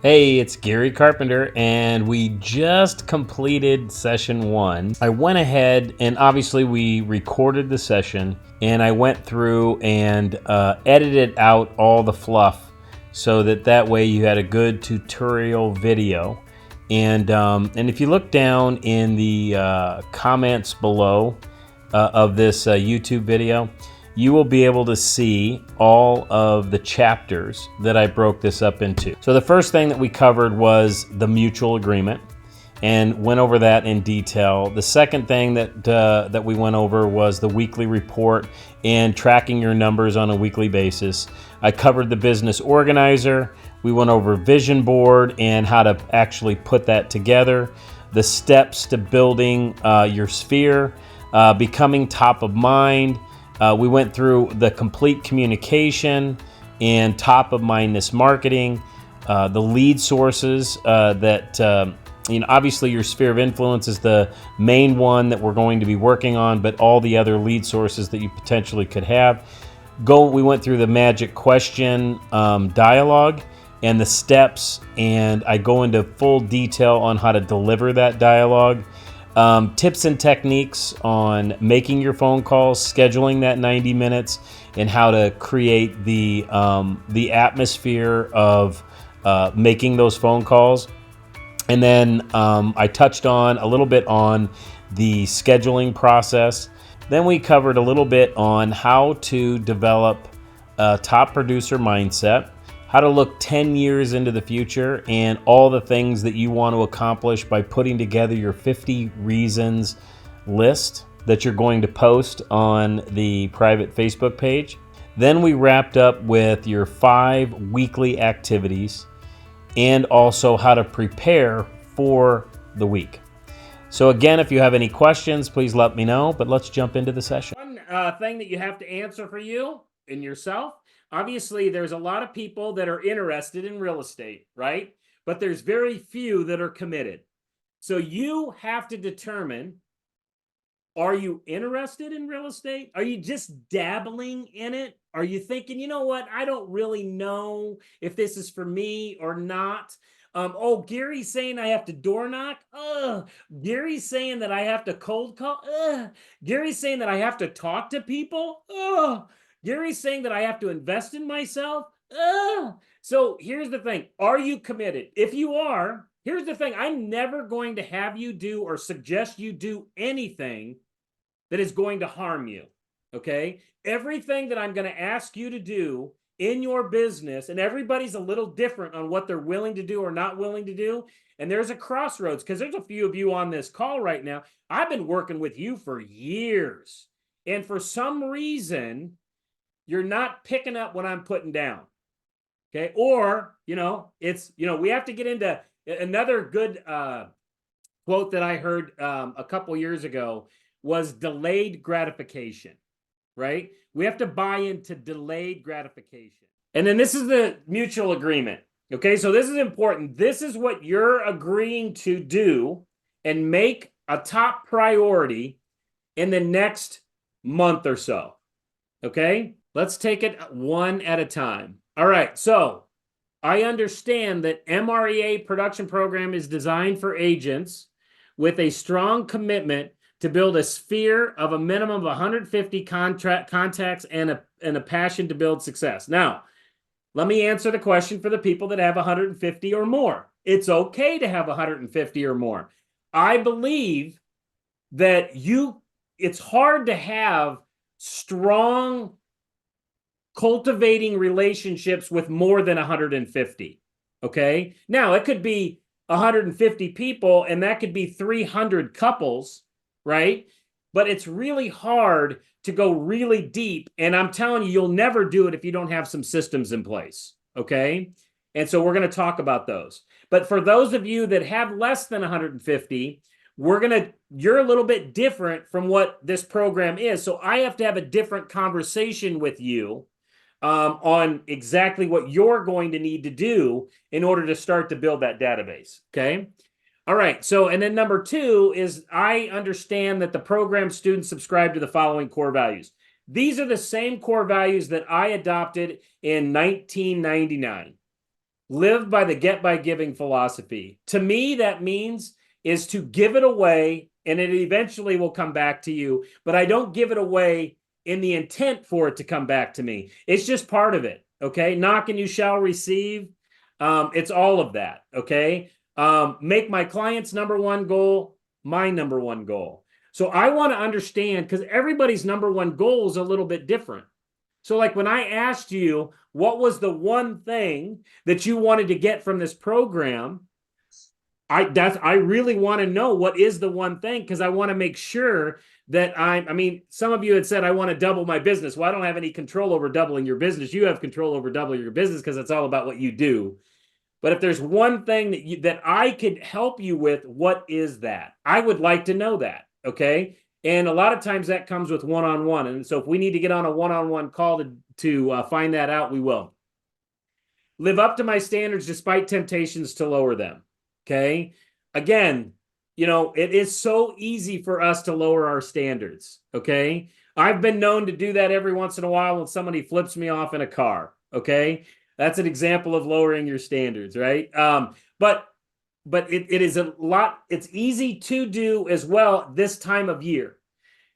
Hey, it's Gary Carpenter, and we just completed session one. I went ahead and obviously we recorded the session, and I went through and edited out all the fluff so that way you had a good tutorial video. And if you look down in the comments below of this YouTube video, you will be able to see all of the chapters that I broke this up into. So the first thing that we covered was the mutual agreement and went over that in detail. The second thing that we went over was the weekly report and tracking your numbers on a weekly basis. I covered the business organizer. We went over vision board and how to actually put that together. The steps to building your sphere, becoming top of mind. We went through the complete communication and top of mindness marketing, the lead sources that, obviously your sphere of influence is the main one that we're going to be working on, but all the other lead sources that you potentially could have. We went through the magic question dialogue and the steps, and I go into full detail on how to deliver that dialogue. Tips and techniques on making your phone calls, scheduling that 90 minutes, and how to create the atmosphere of making those phone calls. And then I touched on a little bit on the scheduling process. Then we covered a little bit on how to develop a top producer mindset, how to look 10 years into the future, and all the things that you want to accomplish by putting together your 50 reasons list that you're going to post on the private Facebook page. Then we wrapped up with your 5 weekly activities and also how to prepare for the week. So again, if you have any questions, please let me know, but let's jump into the session. One thing that you have to answer for you and yourself. Obviously, there's a lot of people that are interested in real estate, right? But there's very few that are committed. So you have to determine, are you interested in real estate? Are you just dabbling in it? Are you thinking, you know what, I don't really know if this is for me or not? Oh, Gary's saying I have to door knock. Gary's saying that I have to cold call. Gary's saying that I have to talk to people. Gary's saying that I have to invest in myself. So here's the thing. Are you committed? If you are, here's the thing. I'm never going to have you do or suggest you do anything that is going to harm you. Okay? Everything that I'm going to ask you to do in your business, and everybody's a little different on what they're willing to do or not willing to do. And there's a crossroads because there's a few of you on this call right now. I've been working with you for years. And for some reason, you're not picking up what I'm putting down. Okay. Or, we have to get into another good quote that I heard a couple years ago was delayed gratification, right? We have to buy into delayed gratification. And then this is the mutual agreement. Okay. So this is important. This is what you're agreeing to do and make a top priority in the next month or so. Okay. Let's take it one at a time. All right. So I understand that MREA production program is designed for agents with a strong commitment to build a sphere of a minimum of 150 contacts and a passion to build success. Now, let me answer the question for the people that have 150 or more. It's okay to have 150 or more. I believe that it's hard to have strong cultivating relationships with more than 150. Okay. Now it could be 150 people and that could be 300 couples, right? But it's really hard to go really deep. And I'm telling you, you'll never do it if you don't have some systems in place. Okay. And so we're going to talk about those. But for those of you that have less than 150, you're a little bit different from what this program is. So I have to have a different conversation with you on exactly what you're going to need to do in order to start to build that database. Okay. All right. So, and then number 2 is I understand that the program students subscribe to the following core values. These are the same core values that I adopted in 1999. live by the get by giving philosophy. To me, that means is to give it away and it eventually will come back to you. But I don't give it away in the intent for it to come back to me. It's just part of it. Okay. Knock and you shall receive. It's all of that. Okay. Make my client's number one goal my number one goal. So I want to understand, because everybody's number one goal is a little bit different. So like when I asked you, what was the one thing that you wanted to get from this program? I really want to know what is the one thing, because I want to make sure that I mean, some of you had said, I want to double my business. Well, I don't have any control over doubling your business. You have control over doubling your business because it's all about what you do. But if there's one thing that I could help you with, what is that? I would like to know that, okay? And a lot of times that comes with one-on-one. And so if we need to get on a one-on-one call to find that out, we will. Live up to my standards despite temptations to lower them, okay? Again, you know, it is so easy for us to lower our standards, okay? I've been known to do that every once in a while when somebody flips me off in a car, okay? That's an example of lowering your standards, right? But it is a lot, it's easy to do as well this time of year.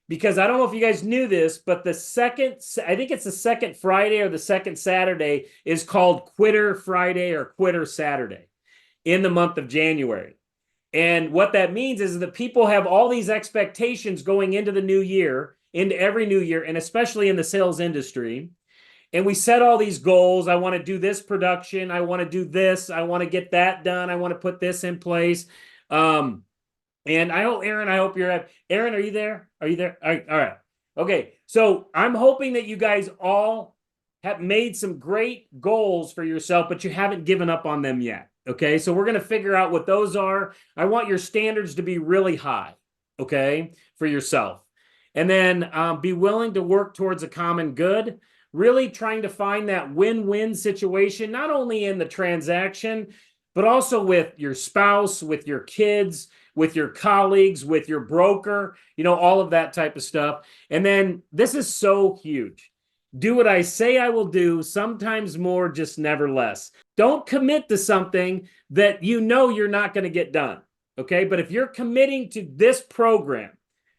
Because I don't know if you guys knew this, but I think it's the second Friday or the second Saturday is called Quitter Friday or Quitter Saturday in the month of January. And what that means is that people have all these expectations going into the new year, into every new year, and especially in the sales industry. And we set all these goals. I want to do this production. I want to do this. I want to get that done. I want to put this in place. And I hope, Aaron, Aaron, are you there? Are you there? All right. Okay. So I'm hoping that you guys all have made some great goals for yourself, but you haven't given up on them yet. Okay. So we're going to figure out what those are. I want your standards to be really high. Okay. For yourself. And then be willing to work towards a common good. Really trying to find that win-win situation, not only in the transaction, but also with your spouse, with your kids, with your colleagues, with your broker, you know, all of that type of stuff. And then this is so huge. Do what I say I will do, sometimes more, just never less. Don't commit to something that you know you're not going to get done. Okay. But if you're committing to this program,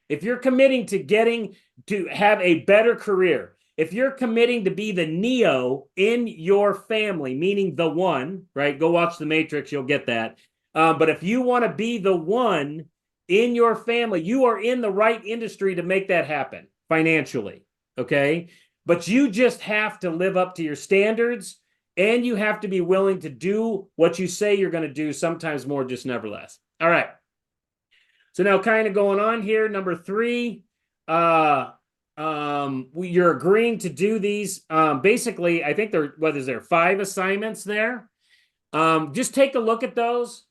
if you're committing to getting to have a better career, if you're committing to be the Neo in your family, meaning the one, right? Go watch The Matrix, you'll get that. But if you want to be the one in your family, you are in the right industry to make that happen financially, okay? But you just have to live up to your standards, and you have to be willing to do what you say you're going to do, sometimes more, just never less. All right. So now kind of going on here, number 3, you're agreeing to do these. Basically, I think there 5 assignments there. Just take a look at those.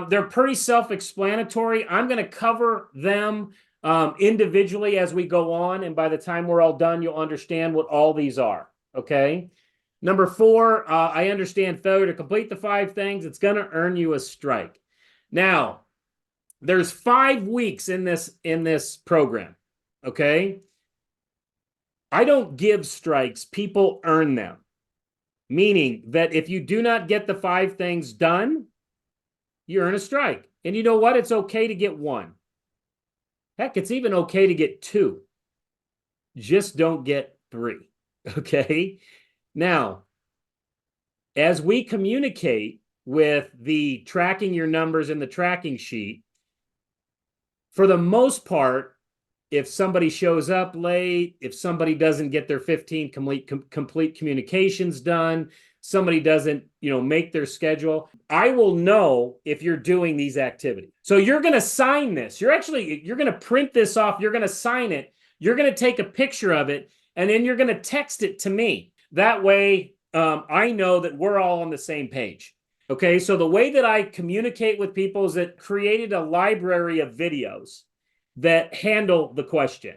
They're pretty self-explanatory. I'm going to cover them individually as we go on. And by the time we're all done, you'll understand what all these are. Okay. Number 4, I understand failure to complete the 5 things. It's going to earn you a strike. Now, there's 5 weeks in this program. Okay. I don't give strikes. People earn them. Meaning that if you do not get the 5 things done, you earn a strike. And you know what? It's okay to get 1. Heck, it's even okay to get 2. Just don't get 3. Okay? Now, as we communicate with the tracking your numbers in the tracking sheet, for the most part, if somebody shows up late, if somebody doesn't get their 15 complete communications done, somebody doesn't, make their schedule, I will know if you're doing these activities. So you're going to sign this. You're going to print this off. You're going to sign it. You're going to take a picture of it, and then you're going to text it to me. That way, I know that we're all on the same page. Okay. So the way that I communicate with people is that created a library of videos that handle the question.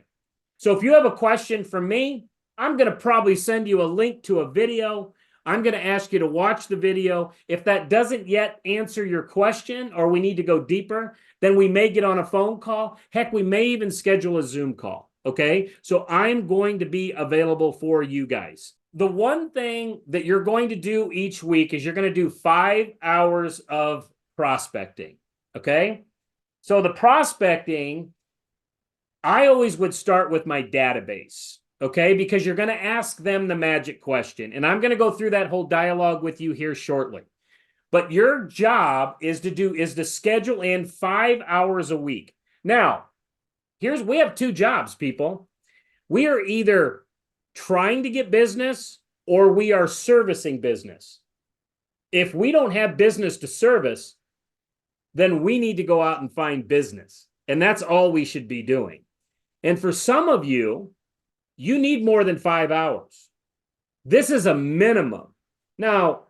So if you have a question for me, I'm going to probably send you a link to a video. I'm going to ask you to watch the video. If that doesn't yet answer your question, or we need to go deeper, then we may get on a phone call. Heck, we may even schedule a Zoom call. Okay. So I'm going to be available for you guys. the one thing that you're going to do each week is you're going to do 5 hours of prospecting. Okay. So the prospecting, I always would start with my database. Okay. Because you're going to ask them the magic question. And I'm going to go through that whole dialogue with you here shortly. But your job is to schedule in 5 hours a week. Now, we have 2 jobs, people. We are either trying to get business or we are servicing business. If we don't have business to service, then we need to go out and find business. And that's all we should be doing. And for some of you, you need more than 5 hours. This is a minimum. Now,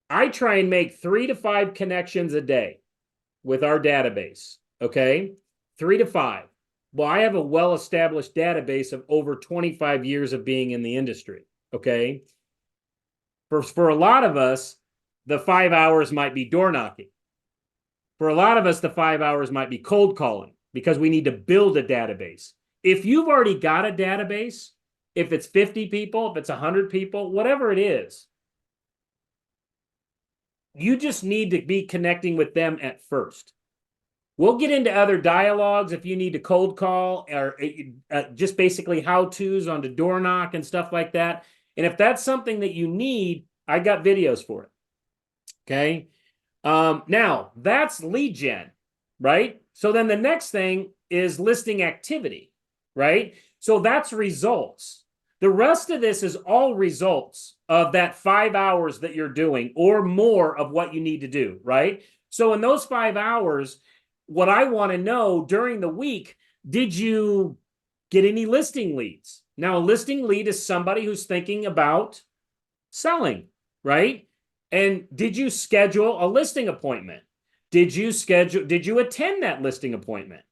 I try and make 3 to 5 connections a day with our database. Okay. 3 to 5. Well, I have a well-established database of over 25 years of being in the industry. Okay. For a lot of us, the 5 hours might be door knocking. For a lot of us, the 5 hours might be cold calling because we need to build a database. If you've already got a database, if it's 50 people, if it's 100 people, whatever it is, you just need to be connecting with them at first. We'll get into other dialogues if you need to cold call or just basically how-tos on the door knock and stuff like that. And if that's something that you need, I got videos for it. Okay. Now, that's lead gen, right? So then the next thing is listing activity, right? So that's results. The rest of this is all results of that 5 hours that you're doing or more of what you need to do, right? So in those 5 hours, what I want to know during the week, did you get any listing leads? Now, a listing lead is somebody who's thinking about selling, right? And did you schedule a listing appointment? Did you attend that listing appointment?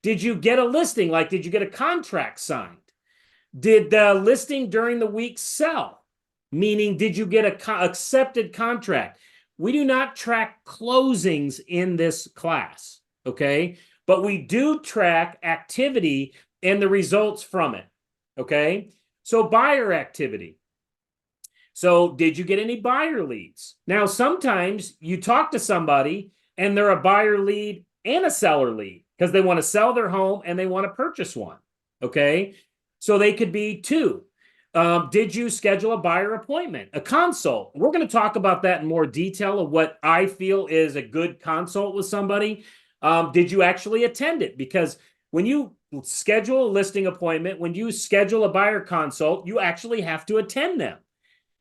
Did you get a listing? Like, did you get a contract signed? Did the listing during the week sell? Meaning, did you get a accepted contract? We do not track closings in this class, okay? But we do track activity and the results from it, okay? So buyer activity. So did you get any buyer leads? Now, sometimes you talk to somebody and they're a buyer lead and a seller lead because they want to sell their home and they want to purchase one, okay? So they could be 2. Did you schedule a buyer appointment, a consult? We're going to talk about that in more detail of what I feel is a good consult with somebody. Did you actually attend it? Because when you schedule a listing appointment, when you schedule a buyer consult, you actually have to attend them.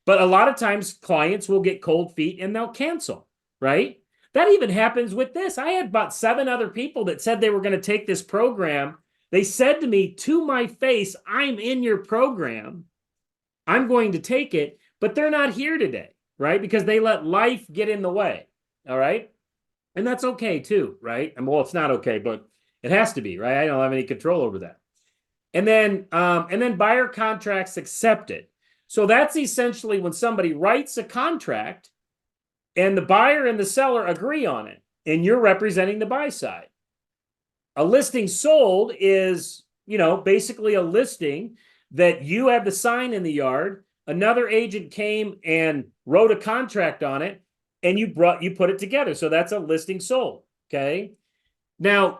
But a lot of times clients will get cold feet and they'll cancel, right? That even happens with this. I had about 7 other people that said they were going to take this program. They said to me to my face, I'm in your program. I'm going to take it, but they're not here today, right? Because they let life get in the way, all right? And that's okay too, right? And well, it's not okay, but it has to be, right? I don't have any control over that. And then buyer contracts accepted. So that's essentially when somebody writes a contract and the buyer and the seller agree on it, and you're representing the buy side. A listing sold is, basically a listing that you have the sign in the yard. Another agent came and wrote a contract on it, and you put it together. So that's a listing sold. Okay. Now,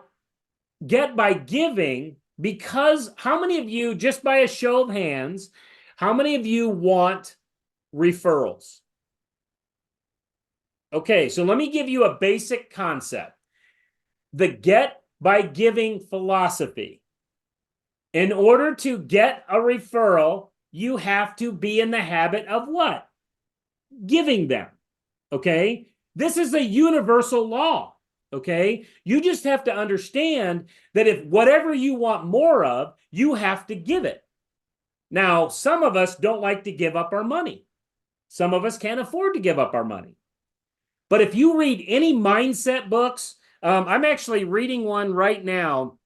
get by giving, because how many of you, just by a show of hands, how many of you want referrals? Okay, so let me give you a basic concept. The get by giving philosophy. In order to get a referral, you have to be in the habit of what? Giving them. Okay? This is a universal law. Okay? You just have to understand that if whatever you want more of, you have to give it. Now, some of us don't like to give up our money. Some of us can't afford to give up our money. But if you read any mindset books, I'm actually reading one right now,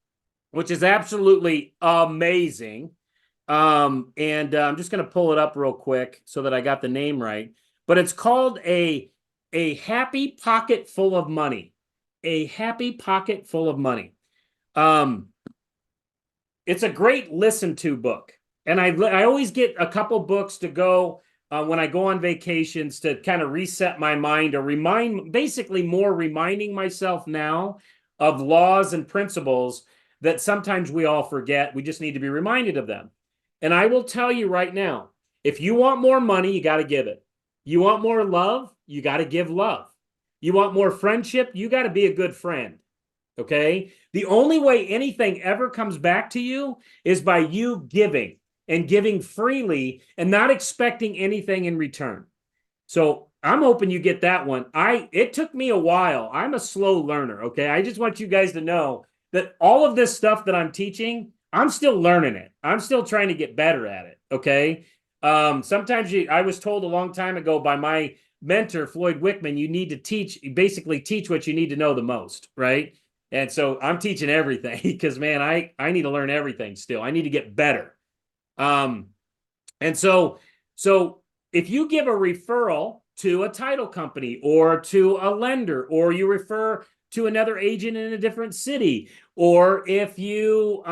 which is absolutely amazing. I'm just going to pull it up real quick so that I got the name right. But it's called a happy pocket full of money. A happy pocket full of money. It's a great listen to book. And I always get a couple books to go when I go on vacations to kind of reset my mind or basically more reminding myself now of laws and principles that sometimes we all forget. We just need to be reminded of them. And I will tell you right now, if you want more money, you got to give it. You want more love, you got to give love. You want more friendship, you got to be a good friend. Okay? The only way anything ever comes back to you is by you giving and giving freely and not expecting anything in return. So I'm hoping you get that one. It took me a while. I'm a slow learner. Okay. I just want you guys to know that all of this stuff that I'm teaching, I'm still learning it. I'm still trying to get better at it. Okay. Sometimes I was told a long time ago by my mentor, Floyd Wickman, you need to basically teach what you need to know the most. Right. And so I'm teaching everything because, man, I need to learn everything still. I need to get better. And so if you give a referral to a title company or to a lender, or you refer to another agent in a different city, or if you,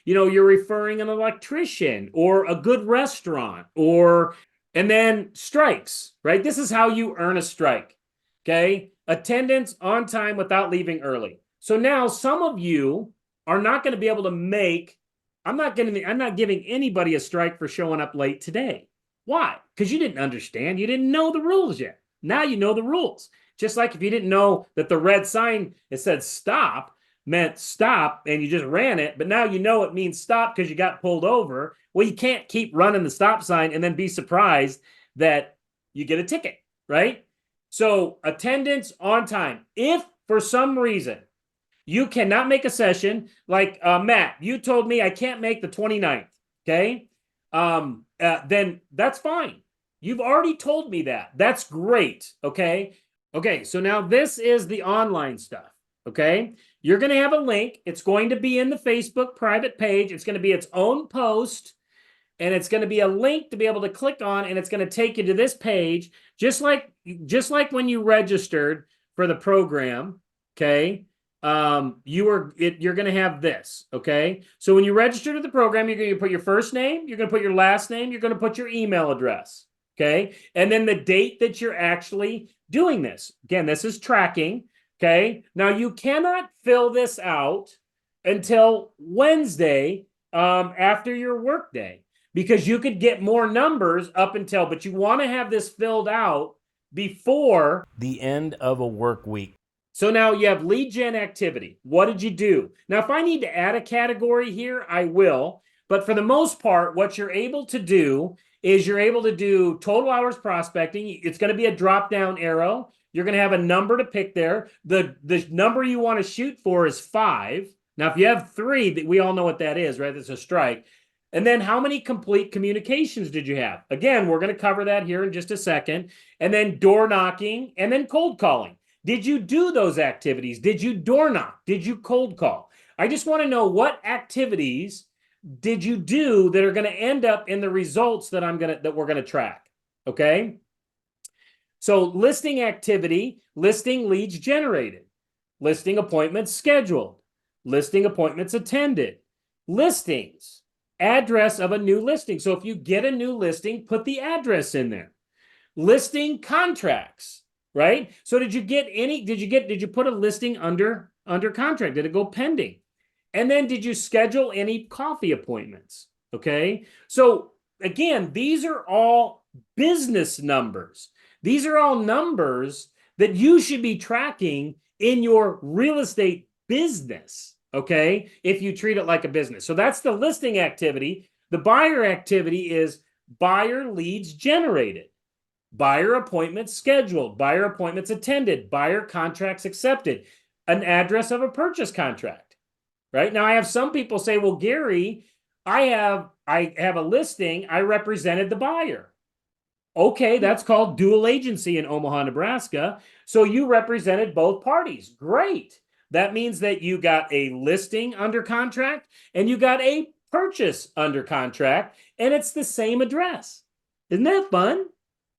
you're referring an electrician or a good restaurant, and then strikes, right? This is how you earn a strike. Okay. Attendance on time without leaving early. So now some of you are not going to be able to make, I'm not giving anybody a strike for showing up late today. Why? Because you didn't understand. You didn't know the rules yet. Now you know the rules. Just like if you didn't know that the red sign, it said stop, meant stop, and you just ran it, but now you know it means stop because you got pulled over. Well, you can't keep running the stop sign and then be surprised that you get a ticket, right? So attendance on time. If for some reason you cannot make a session, like Matt, you told me I can't make the 29th, okay? Then that's fine. You've already told me that. That's great, okay? Okay, so now this is the online stuff, okay? You're going to have a link. It's going to be in the Facebook private page. It's going to be its own post, and it's going to be a link to be able to click on, and it's going to take you to this page, just like when you registered for the program, okay? You're going to have this, okay? So when you register to the program, you're going to put your first name, you're going to put your last name, you're going to put your email address, okay? And then the date that you're actually doing this. Again, this is tracking, okay? Now you cannot fill this out until Wednesday after your work day, because you could get more numbers but you want to have this filled out before the end of a work week. So now you have lead gen activity. What did you do? Now, if I need to add a category here, I will. But for the most part, what you're able to do is you're able to do total hours prospecting. It's going to be a drop-down arrow. You're going to have a number to pick there. The number you want to shoot for is 5. Now, if you have 3, we all know what that is, right? That's a strike. And then how many complete communications did you have? Again, we're going to cover that here in just a second. And then door knocking and then cold calling. Did you do those activities? Did you door knock? Did you cold call? I just want to know what activities did you do that are going to end up in the results that we're going to track. Okay? So listing activity, listing leads generated, listing appointments scheduled, listing appointments attended, listings, address of a new listing. So if you get a new listing, put the address in there. Listing contracts. Right? So did you put a listing under contract? Did it go pending? And then did you schedule any coffee appointments? Okay. So again, these are all business numbers. These are all numbers that you should be tracking in your real estate business. Okay. If you treat it like a business. So that's the listing activity. The buyer activity is buyer leads generated. Buyer appointments scheduled, buyer appointments attended, buyer contracts accepted, an address of a purchase contract, right? Now I have some people say, well, Gary, I have a listing, I represented the buyer. Okay, that's called dual agency in Omaha, Nebraska. So you represented both parties. Great. That means that you got a listing under contract and you got a purchase under contract, and it's the same address. Isn't that fun?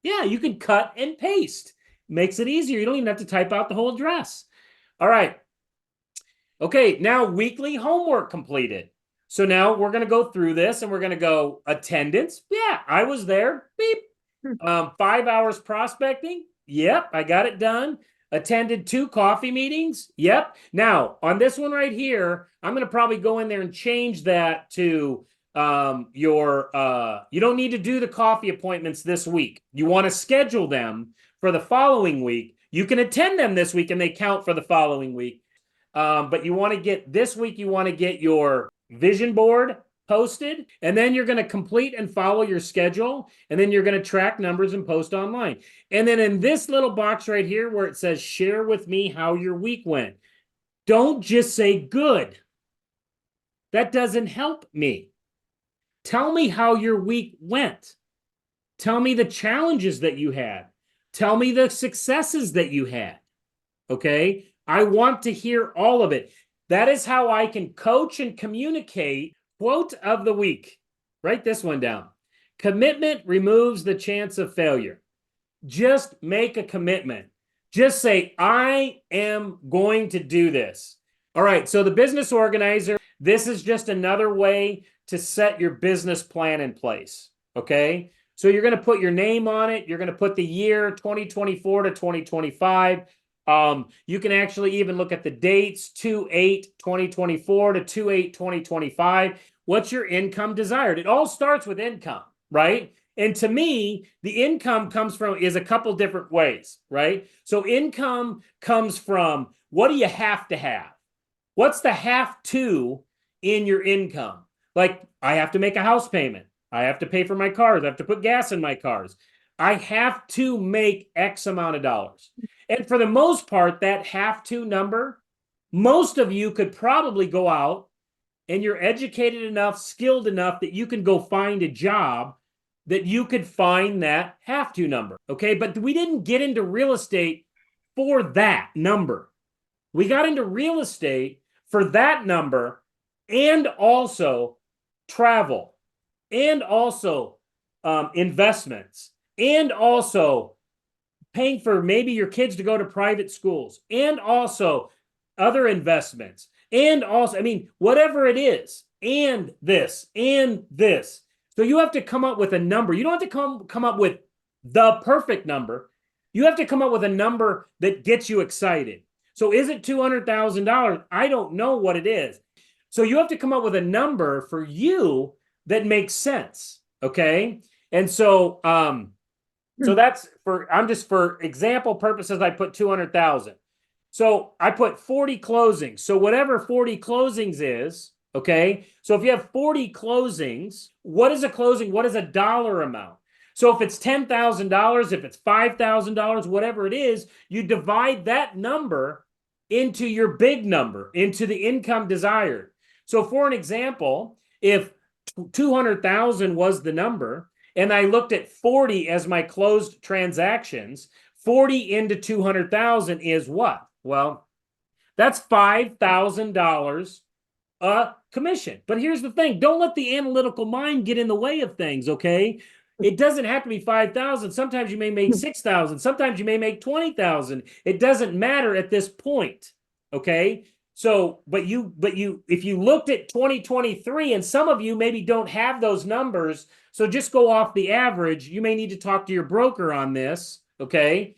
Yeah, you can cut and paste. Makes it easier. You don't even have to type out the whole address. All right. Okay, now weekly homework completed. So now we're going to go through this and we're going to go attendance. Yeah, I was there. Beep. 5 hours prospecting. Yep, I got it done. Attended 2 coffee meetings. Yep. Now, on this one right here, I'm going to probably go in there and change that to you don't need to do the coffee appointments this week. You want to schedule them for the following week. You can attend them this week and they count for the following week. But you want to get this week, you want to get your vision board posted, and then you're going to complete and follow your schedule, and then you're going to track numbers and post online. And then in this little box right here where it says share with me how your week went, don't just say good. That doesn't help me. Tell me how your week went. Tell me the challenges that you had. Tell me the successes that you had. Okay? I want to hear all of it. That is how I can coach and communicate. Quote of the week. Write this one down. Commitment removes the chance of failure. Just make a commitment. Just say, I am going to do this. All right, so the business organizer, this is just another way to set your business plan in place, okay? So you're going to put your name on it. You're going to put the year 2024 to 2025. You can actually even look at the dates, 2/8/2024 to 2/8/2025. What's your income desired? It all starts with income, right? And to me, the income is a couple different ways, right? So income comes from, what do you have to have? What's the have to in your income? Like, I have to make a house payment. I have to pay for my cars. I have to put gas in my cars. I have to make X amount of dollars. And for the most part, that have to number, most of you could probably go out and you're educated enough, skilled enough that you can go find a job that you could find that have to number. Okay. But we didn't get into real estate for that number. We got into real estate for that number, and also travel, and also investments, and also paying for maybe your kids to go to private schools, and also other investments, and also, I mean, whatever it is, and this, and this. So you have to come up with a number. You don't have to come up with the perfect number. You have to come up with a number that gets you excited. So is it $200,000? I don't know what it is. So you have to come up with a number for you that makes sense. Okay. And so, so that's for example purposes, I put 200,000. So I put 40 closings. So whatever 40 closings is, okay. So if you have 40 closings, what is a closing? What is a dollar amount? So if it's $10,000, if it's $5,000, whatever it is, you divide that number into your big number, into the income desired. So for an example, if 200,000 was the number, and I looked at 40 as my closed transactions, 40 into 200,000 is what? Well, that's $5,000 a commission. But here's the thing. Don't let the analytical mind get in the way of things, okay? It doesn't have to be 5,000. Sometimes you may make 6,000. Sometimes you may make 20,000. It doesn't matter at this point, okay? So, but if you looked at 2023, and some of you maybe don't have those numbers, so just go off the average. You may need to talk to your broker on this, okay?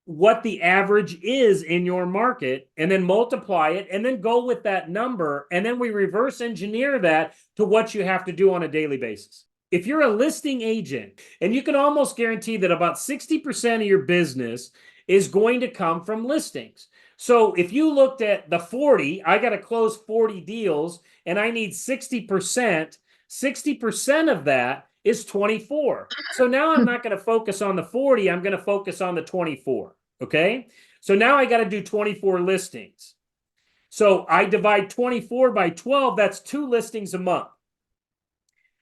What the average is in your market, and then multiply it, and then go with that number, and then we reverse engineer that to what you have to do on a daily basis. If you're a listing agent, and you can almost guarantee that about 60% of your business is going to come from listings. So if you looked at the 40, I got to close 40 deals and I need 60%. 60% of that is 24. So now I'm not going to focus on the 40. I'm going to focus on the 24. Okay. So now I got to do 24 listings. So I divide 24 by 12. That's 2 listings a month.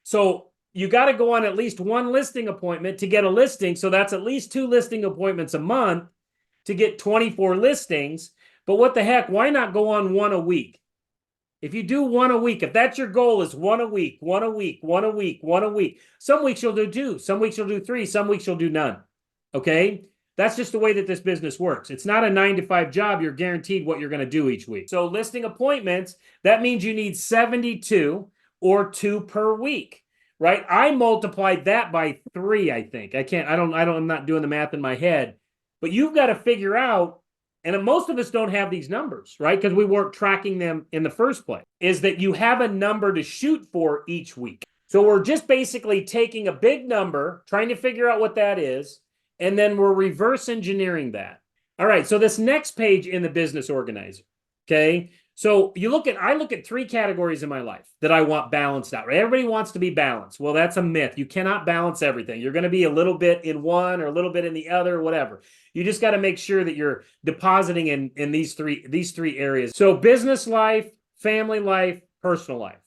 So you got to go on at least 1 listing appointment to get a listing. So that's at least 2 listing appointments a month to get 24 listings. But what the heck, why not go on 1 a week? If you do 1 a week, if that's your goal is 1 a week, 1 a week, 1 a week, 1 a week. Some weeks you'll do 2, some weeks you'll do 3, some weeks you'll do none. Okay? That's just the way that this business works. It's not a 9-to-5 job. You're guaranteed what you're going to do each week. So listing appointments, that means you need 72. or 2 per week, right? I multiplied that by 3, I think. I'm not doing the math in my head, but you've got to figure out, and most of us don't have these numbers, right? Because we weren't tracking them in the first place, is that you have a number to shoot for each week. So we're just basically taking a big number, trying to figure out what that is, and then we're reverse engineering that. All right, so this next page in the business organizer, okay? So I look at 3 categories in my life that I want balanced out. Right? Everybody wants to be balanced. Well, that's a myth. You cannot balance everything. You're going to be a little bit in one or a little bit in the other, whatever. You just got to make sure that you're depositing in these three areas. So business life, family life, personal life.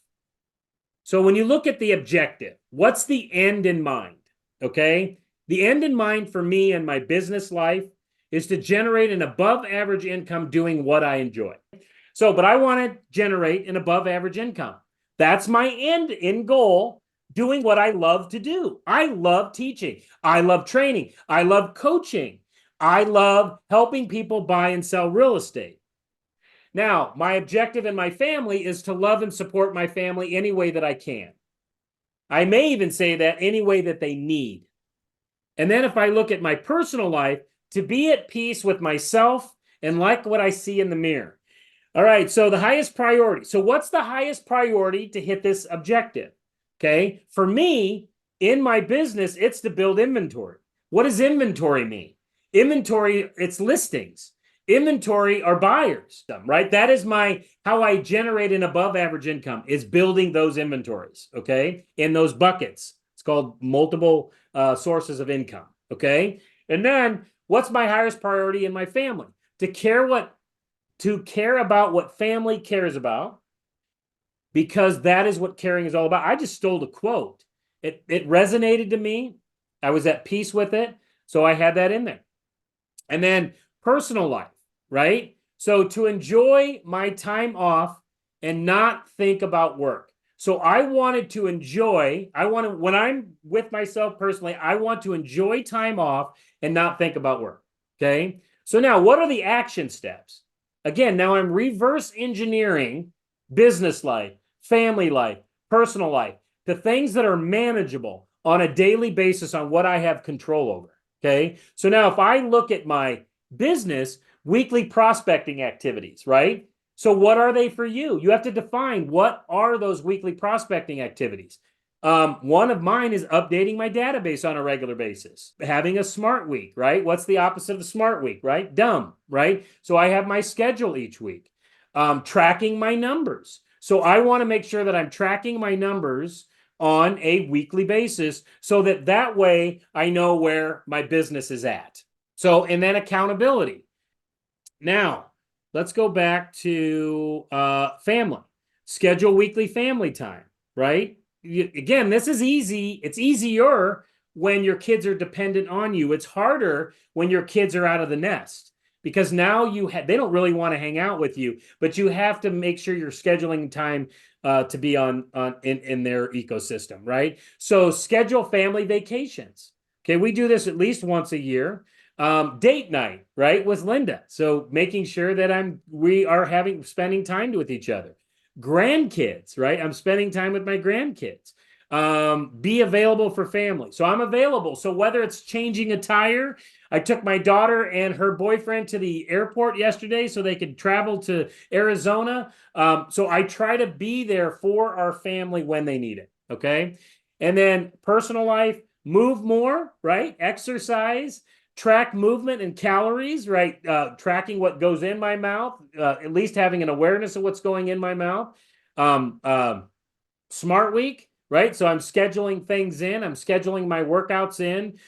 So when you look at the objective, what's the end in mind? Okay? The end in mind for me and my business life is to generate an above average income doing what I enjoy. So, but I want to generate an above average income. That's my end goal, doing what I love to do. I love teaching. I love training. I love coaching. I love helping people buy and sell real estate. Now, my objective in my family is to love and support my family any way that I can. I may even say that any way that they need. And then if I look at my personal life, to be at peace with myself and like what I see in the mirror. All right, so the highest priority. So what's the highest priority to hit this objective? Okay, for me, in my business, it's to build inventory. What does inventory mean? Inventory, it's listings. Inventory are buyers, right? That is how I generate an above average income, is building those inventories, okay? In those buckets. It's called multiple sources of income, okay? And then what's my highest priority in my family? To care about what family cares about, because that is what caring is all about. I just stole a quote. It resonated to me. I was at peace with it. So I had that in there. And then personal life, right? So to enjoy my time off and not think about work. So I wanted to when I'm with myself personally, I want to enjoy time off and not think about work. Okay. So now what are the action steps? Again, now I'm reverse engineering business life, family life, personal life, the things that are manageable on a daily basis on what I have control over. Okay. So now if I look at my business, weekly prospecting activities, right? So what are they for you? You have to define what are those weekly prospecting activities. One of mine is updating my database on a regular basis, having a smart week, right? What's the opposite of a smart week, right? Dumb, right? So I have my schedule each week, tracking my numbers. So I want to make sure that I'm tracking my numbers on a weekly basis so that way I know where my business is at. So, and then accountability. Now, let's go back to family. Schedule weekly family time, right? Again, this is easy. It's easier when your kids are dependent on you. It's harder when your kids are out of the nest, because now they don't really want to hang out with you, but you have to make sure you're scheduling time to be in their ecosystem, right? So schedule family vacations. Okay, we do this at least once a year. Date night, right, with Linda. So making sure that we are spending time with each other. Grandkids, right? I'm spending time with my grandkids. Be available for family. So I'm available. So whether it's changing a tire, I took my daughter and her boyfriend to the airport yesterday so they could travel to Arizona. So I try to be there for our family when they need it. Okay. And then personal life, move more, right? Exercise. Track movement and calories, right? Tracking what goes in my mouth, at least having an awareness of what's going in my mouth. Smart week, right? So I'm scheduling things in. I'm scheduling my workouts in.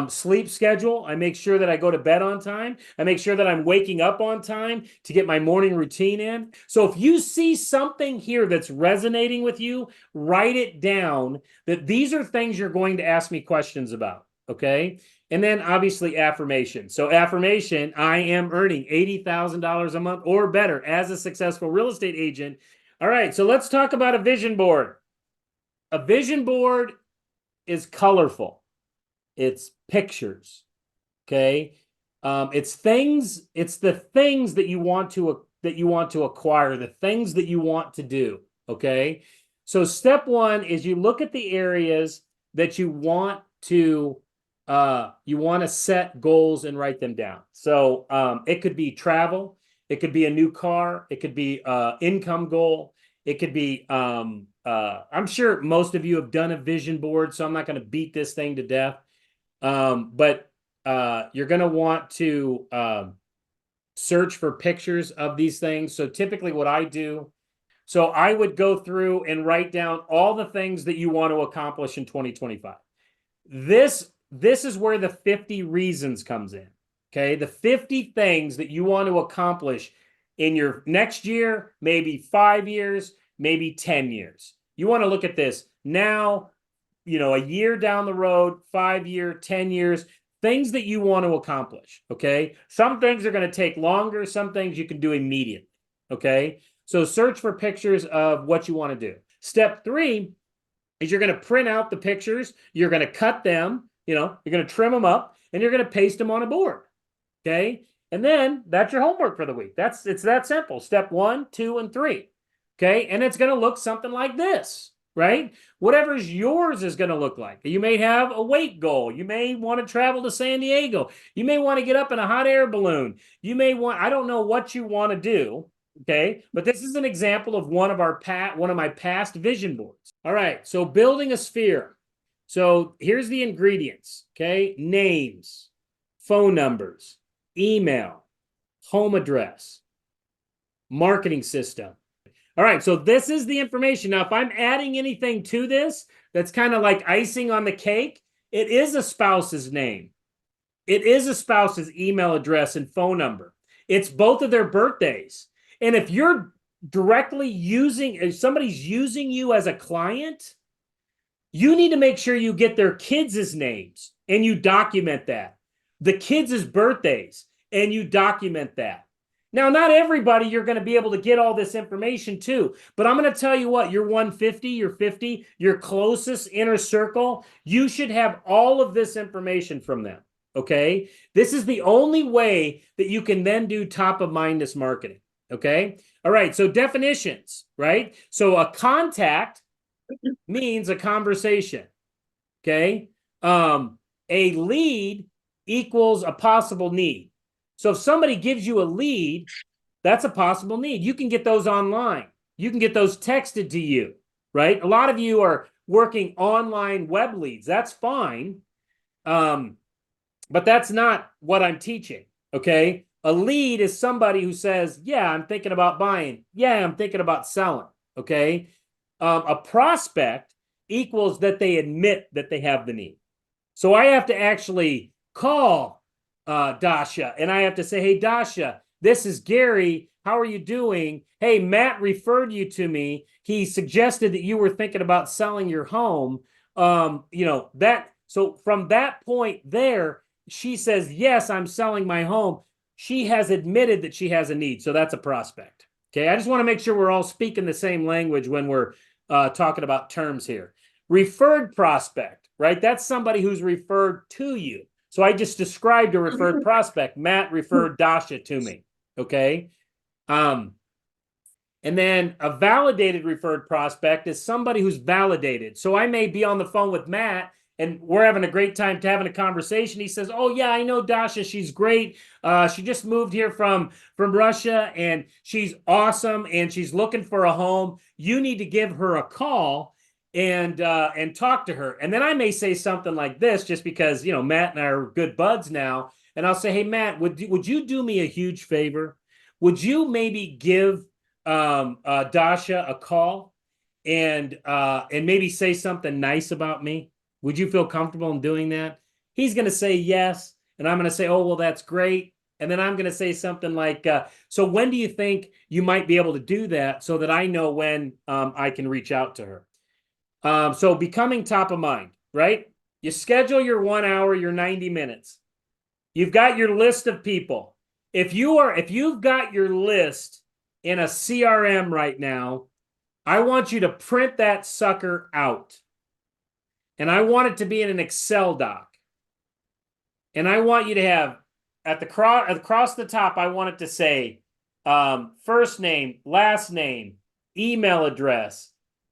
Sleep schedule. I make sure that I go to bed on time. I make sure that I'm waking up on time to get my morning routine in. So if you see something here that's resonating with you, write it down, that these are things you're going to ask me questions about, okay? And then obviously affirmation. So affirmation, I am earning $80,000 a month or better as a successful real estate agent. All right, so let's talk about a vision board. A vision board is colorful. It's pictures, okay? It's the things that you want to acquire, the things that you want to do, okay? So step one is you look at the areas that you want to set goals and write them down. So it could be travel, it could be a new car, it could be income goal, it could be I'm sure most of you have done a vision board, so I'm not going to beat this thing to death. But you're going to want to search for pictures of these things. So typically what I do, so I would go through and write down all the things that you want to accomplish in 2025. This is where the 50 reasons comes in. Okay, the 50 things that you want to accomplish in your next year, maybe 5 years, maybe 10 years. You want to look at this now, a year down the road, 5 year, 10 years, things that you want to accomplish. Okay, some things are going to take longer, some things you can do immediately. Okay, so search for pictures of what you want to do. Step 3 is you're going to print out the pictures, you're going to cut them, you're going to trim them up, and you're going to paste them on a board. Okay, and then that's your homework for the week. It's that simple. Step 1, 2, and 3. Okay, and it's going to look something like this, right? Whatever's yours is going to look like. You may have a weight goal. You may want to travel to San Diego. You may want to get up in a hot air balloon. You may want, I don't know what you want to do. Okay, but this is an example of one of my past vision boards. All right, so building a sphere. So here's the ingredients. Okay, names, phone numbers, email, home address, marketing system. All right, so this is the information. Now, if I'm adding anything to this that's kind of like icing on the cake, it is a spouse's name. It is a spouse's email address and phone number. It's both of their birthdays. And if you're if somebody's using you as a client, you need to make sure you get their kids' names and you document that. The kids' birthdays and you document that. Now, not everybody you're going to be able to get all this information to, but I'm going to tell you what, you're 150, you're 50, your closest inner circle, you should have all of this information from them, okay? This is the only way that you can then do top-of-mindness marketing, okay? All right, so definitions, right? So a contact means a conversation, okay? A lead equals a possible need. So if somebody gives you a lead, that's a possible need. You can get those online. You can get those texted to you, right? A lot of you are working online web leads. That's fine. But that's not what I'm teaching, okay? A lead is somebody who says, yeah, I'm thinking about buying. Yeah, I'm thinking about selling, okay? A prospect equals that they admit that they have the need. So I have to actually call Dasha, and I have to say, hey, Dasha, this is Gary. How are you doing? Hey, Matt referred you to me. He suggested that you were thinking about selling your home. So from that point there, she says, yes, I'm selling my home. She has admitted that she has a need. So that's a prospect. Okay, I just want to make sure we're all speaking the same language when we're talking about terms here. Referred prospect, right? That's somebody who's referred to you. So I just described a referred prospect. Matt referred Dasha to me, okay? And then a validated referred prospect is somebody who's validated. So I may be on the phone with Matt, and we're having a great time having a conversation. He says, oh, yeah, I know Dasha. She's great. She just moved here from Russia, and she's awesome, and she's looking for a home. You need to give her a call and talk to her. And then I may say something like this, just because, Matt and I are good buds now. And I'll say, hey, Matt, would you do me a huge favor? Would you maybe give Dasha a call and maybe say something nice about me? Would you feel comfortable in doing that? He's going to say yes. And I'm going to say, oh, well, that's great. And then I'm going to say something like, so when do you think you might be able to do that so that I know when I can reach out to her? So becoming top of mind, right? You schedule your 1 hour, your 90 minutes. You've got your list of people. If you've got your list in a CRM right now, I want you to print that sucker out. And I want it to be in an Excel doc. And I want you to have across the top, I want it to say first name, last name, email address,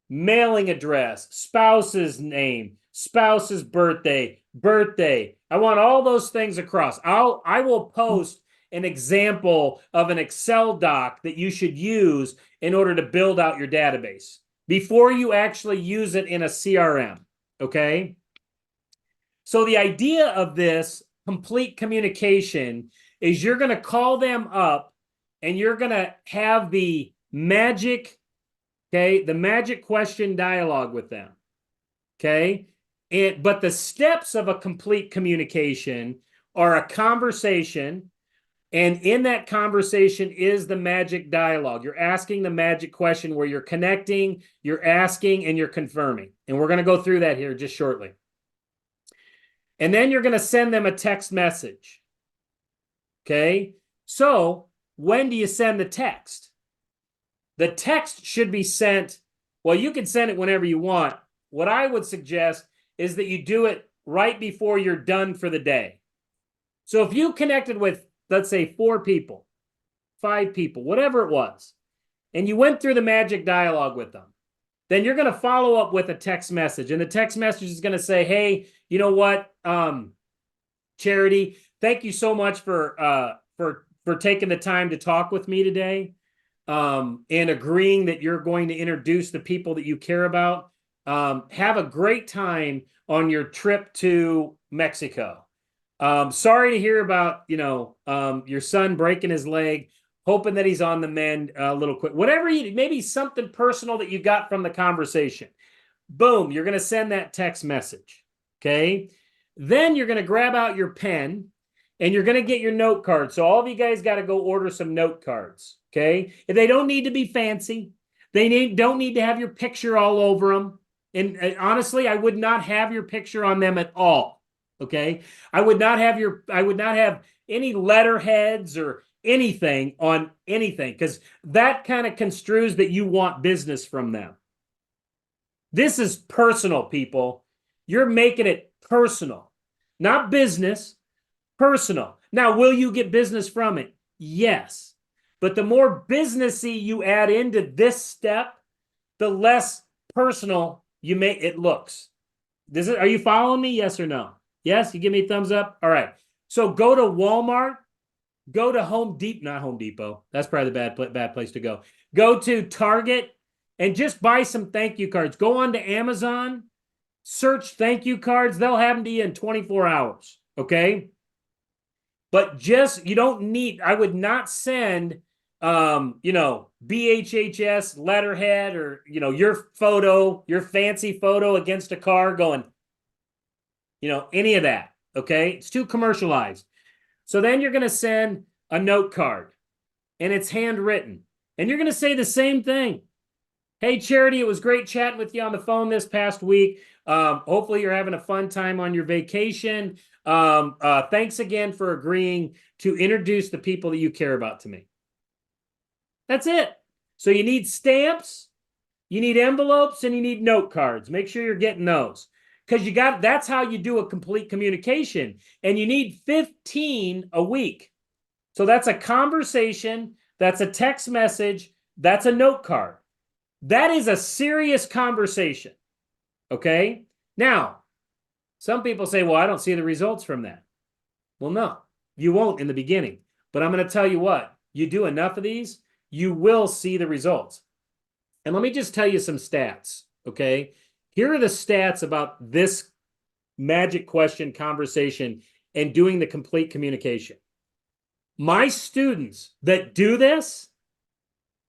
mailing address, spouse's name, spouse's birthday, birthday. I want all those things across. I will post an example of an Excel doc that you should use in order to build out your database before you actually use it in a CRM, okay? So the idea of this complete communication is you're going to call them up and you're going to have the magic, okay, the magic question dialogue with them, okay? But the steps of a complete communication are a conversation, and in that conversation is the magic dialogue. You're asking the magic question where you're connecting, you're asking, and you're confirming. And we're going to go through that here just shortly. And then you're going to send them a text message. Okay? So when do you send the text? The text should be sent, well, you can send it whenever you want. What I would suggest is that you do it right before you're done for the day. So if you connected with, let's say, 4 people, 5 people, whatever it was, and you went through the magic dialogue with them, then you're going to follow up with a text message. And the text message is going to say, hey, you know what, Charity, thank you so much for taking the time to talk with me today, and agreeing that you're going to introduce the people that you care about. Have a great time on your trip to Mexico. Sorry to hear about, your son breaking his leg. Hoping that he's on the mend a little quick. Whatever maybe something personal that you got from the conversation. Boom, you're going to send that text message. Okay? Then you're going to grab out your pen and you're going to get your note card. So all of you guys got to go order some note cards. Okay? They don't need to be fancy. They don't need to have your picture all over them. And honestly, I would not have your picture on them at all. Okay? I would not have any letterheads or anything on anything, because that kind of construes that you want business from them. This is personal, people. You're making it personal, not business, personal. Now, will you get business from it? Yes. But the more businessy you add into this step, the less personal you make it looks. Are you following me? Yes or no? Yes? You give me a thumbs up? All right. So go to Walmart. Go to not Home Depot. That's probably the bad place to go. Go to Target and just buy some thank you cards. Go on to Amazon, search thank you cards. They'll have them to you in 24 hours, okay? But you don't need, I would not send, BHHS letterhead or, your fancy photo against a car going, any of that, okay? It's too commercialized. So then you're going to send a note card, and it's handwritten. And you're going to say the same thing. Hey, Charity, it was great chatting with you on the phone this past week. Hopefully you're having a fun time on your vacation. Thanks again for agreeing to introduce the people that you care about to me. That's it. So you need stamps, you need envelopes, and you need note cards. Make sure you're getting those. Because that's how you do a complete communication. And you need 15 a week. So that's a conversation, that's a text message, that's a note card. That is a serious conversation. Okay? Now, some people say, well, I don't see the results from that. Well, no, you won't in the beginning. But I'm going to tell you what, you do enough of these, you will see the results. And let me just tell you some stats, okay? Here are the stats about this magic question conversation and doing the complete communication. My students that do this,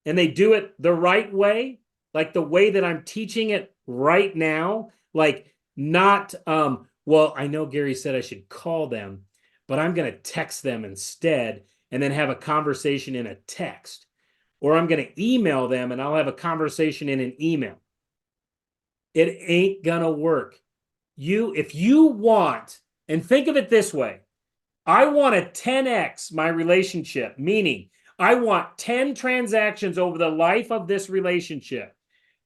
and they do it the right way, like the way that I'm teaching it right now, like not, well, I know Gary said I should call them, but I'm going to text them instead and then have a conversation in a text. Or I'm going to email them and I'll have a conversation in an email. It ain't gonna work. If you want, and think of it this way, I want to 10x my relationship, meaning I want 10 transactions over the life of this relationship.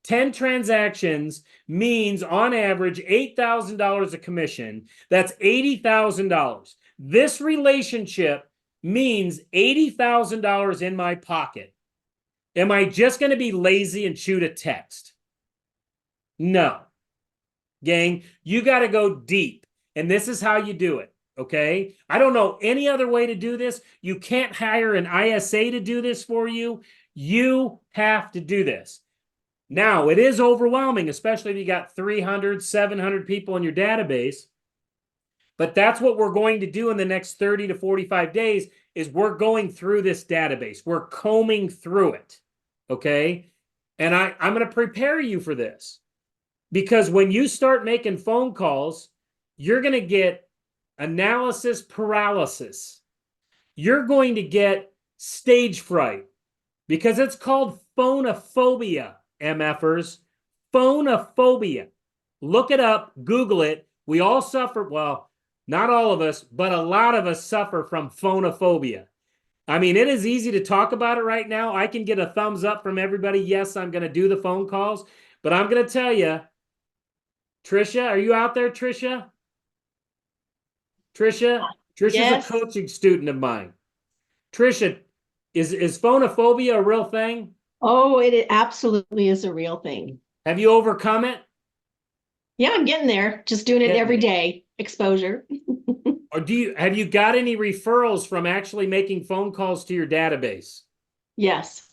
10 transactions means on average $8,000 a commission. That's $80,000. This relationship means $80,000 in my pocket. Am I just going to be lazy and shoot a text? No. Gang, you got to go deep. And this is how you do it. Okay. I don't know any other way to do this. You can't hire an ISA to do this for you. You have to do this. Now, it is overwhelming, especially if you got 300, 700 people in your database. But that's what we're going to do in the next 30 to 45 days is we're going through this database. We're combing through it. Okay. And I'm going to prepare you for this. Because when you start making phone calls, you're going to get analysis paralysis. You're going to get stage fright because it's called phonophobia, MFers. Phonophobia. Look it up, Google it. We all suffer, well, not all of us, but a lot of us suffer from phonophobia. I mean, it is easy to talk about it right now. I can get a thumbs up from everybody. Yes, I'm going to do the phone calls, but I'm going to tell you, Trisha, are you out there, Trisha? Trisha's Yes. a coaching student of mine. Trisha, is phonophobia a real thing? Oh, it absolutely is a real thing. Have you overcome it? Yeah, I'm getting there. Just doing it Getting every there. day. Exposure. Or have you got any referrals from actually making phone calls to your database? Yes.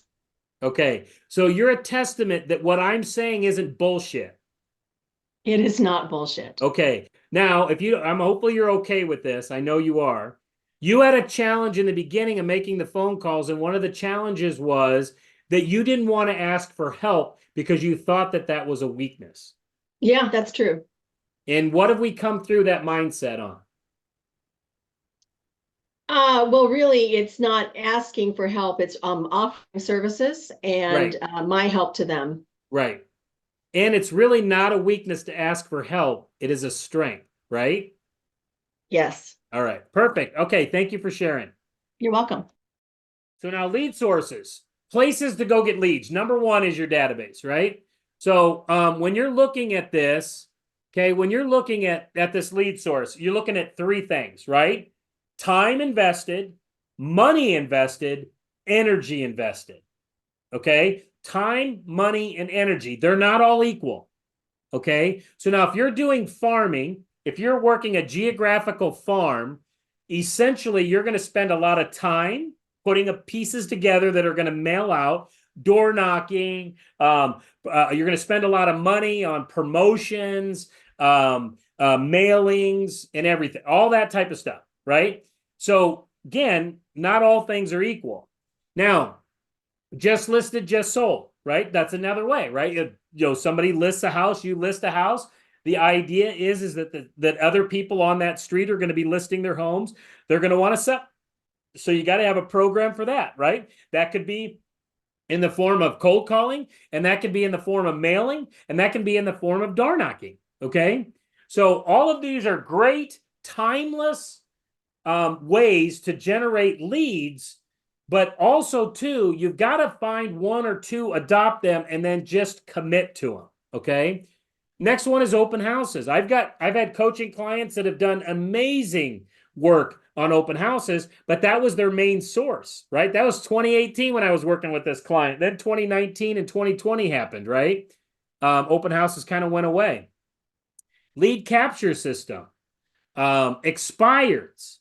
Okay. So you're a testament that what I'm saying isn't bullshit. It is not bullshit. Okay. Now, hopefully you're okay with this. I know you are. You had a challenge in the beginning of making the phone calls, and one of the challenges was that you didn't want to ask for help because you thought that that was a weakness. Yeah, that's true. And what have we come through that mindset on? Well, really, it's not asking for help. It's offering services and my help to them. Right. And it's really not a weakness to ask for help. It is a strength, right? Yes. All right. Perfect. Okay. Thank you for sharing. You're welcome. So now lead sources, places to go get leads. Number one is your database, right? So when you're looking at this, okay, when you're looking at this lead source, you're looking at three things, right? Time invested, money invested, energy invested. Okay? Time, money, and energy. They're not all equal. Okay? So now if you're doing farming, if you're working a geographical farm, essentially you're going to spend a lot of time putting up pieces together that are going to mail out, door knocking. You're going to spend a lot of money on promotions, mailings, and everything, all that type of stuff, right? So again, not all things are equal. Now, just listed, just sold, right? That's another way, right? Somebody lists a house, you list a house. The idea is that that other people on that street are going to be listing their homes. They're going to want to sell. So you got to have a program for that, right? That could be in the form of cold calling, and that could be in the form of mailing, and that can be in the form of door knocking, okay? So all of these are great, timeless ways to generate leads, but also, too, you've got to find one or two, adopt them, and then just commit to them, okay? Next one is open houses. I've had coaching clients that have done amazing work on open houses, but that was their main source, right? That was 2018 when I was working with this client. Then 2019 and 2020 happened, right? Open houses kind of went away. Lead capture system, expireds,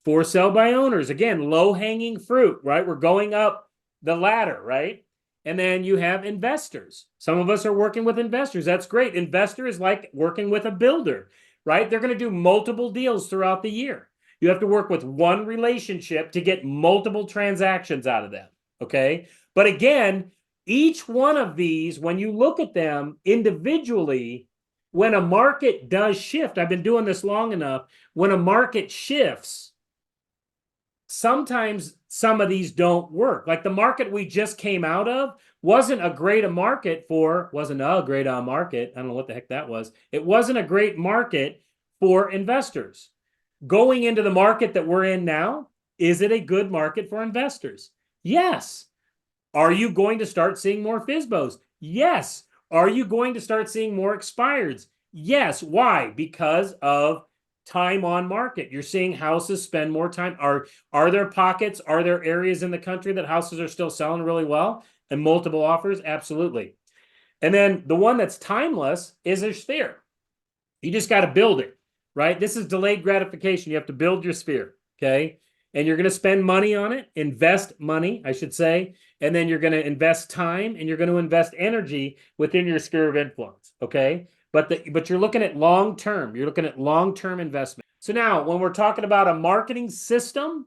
for sale by owners. Again, low-hanging fruit, right? We're going up the ladder, right? And then you have investors. Some of us are working with investors. That's great. Investor is like working with a builder, right? They're going to do multiple deals throughout the year. You have to work with one relationship to get multiple transactions out of them, okay? But again, each one of these, when you look at them individually, when a market does shift, I've been doing this long enough, when a market shifts, sometimes some of these don't work. Like the market we just came out of wasn't a great market. I don't know what the heck that was. It wasn't a great market for investors. Going into the market that we're in now, is it a good market for investors? Yes. Are you going to start seeing more FSBOs? Yes. Are you going to start seeing more expireds? Yes. Why? Because of time on market. You're seeing houses spend more time. Are there pockets? Are there areas in the country that houses are still selling really well and multiple offers? Absolutely. And then the one that's timeless is a sphere. You just got to build it, right? This is delayed gratification. You have to build your sphere, okay? And you're going to spend money on it, invest money, I should say, and then you're going to invest time and you're going to invest energy within your sphere of influence, okay? But you're looking at long term. You're looking at long-term investment. So now, when we're talking about a marketing system,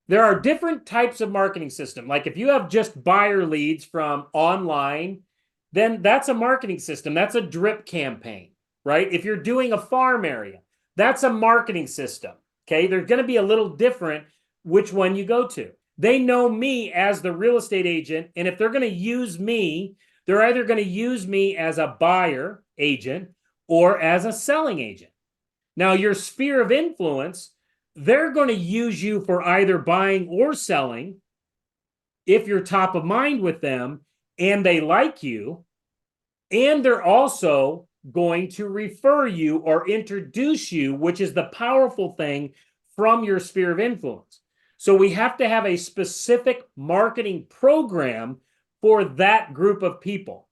there are different types of marketing system. Like if you have just buyer leads from online, then that's a marketing system. That's a drip campaign, right? If you're doing a farm area, that's a marketing system. Okay, they're going to be a little different which one you go to. They know me as the real estate agent, and if they're going to use me, they're either going to use me as a buyer agent or as a selling agent. Now, your sphere of influence, they're going to use you for either buying or selling if you're top of mind with them and they like you, and they're also going to refer you or introduce you, which is the powerful thing from your sphere of influence. So we have to have a specific marketing program for that group of people.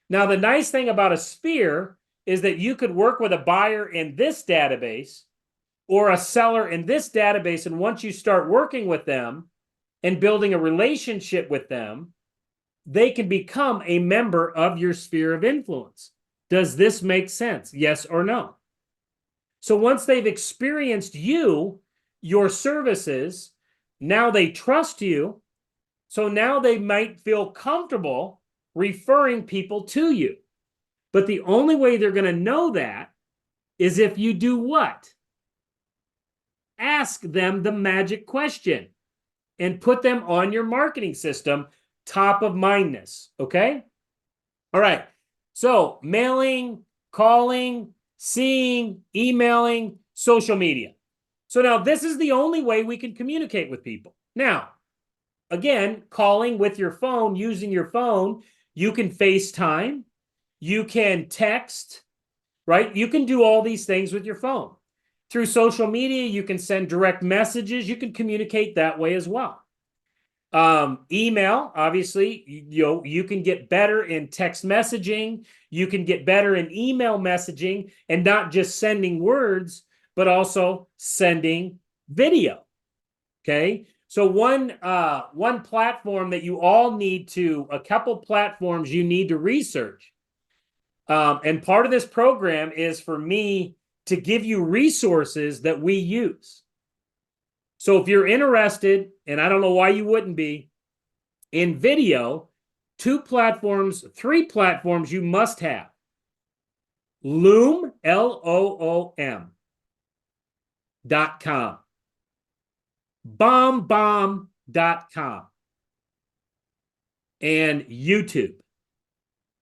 Now, the nice thing about a sphere is that you could work with a buyer in this database or a seller in this database. And once you start working with them and building a relationship with them, they can become a member of your sphere of influence. Does this make sense? Yes or no? So once they've experienced you, your services, now they trust you. So now they might feel comfortable referring people to you. But the only way they're going to know that is if you do what? Ask them the magic question and put them on your marketing system, top of mindness. Okay? All right. So mailing, calling, seeing, emailing, social media. So now this is the only way we can communicate with people. Now, again, calling with your phone, using your phone, you can FaceTime, you can text, right? You can do all these things with your phone. Through social media, you can send direct messages. You can communicate that way as well. Email, obviously, you can get better in text messaging. You can get better in email messaging and not just sending words, but also sending video. Okay. So one platform that you all need to, a couple platforms you need to research. And part of this program is for me to give you resources that we use. So if you're interested, and I don't know why you wouldn't be, in video, 3 platforms you must have. Loom, LOOM.com. BombBomb.com. And YouTube.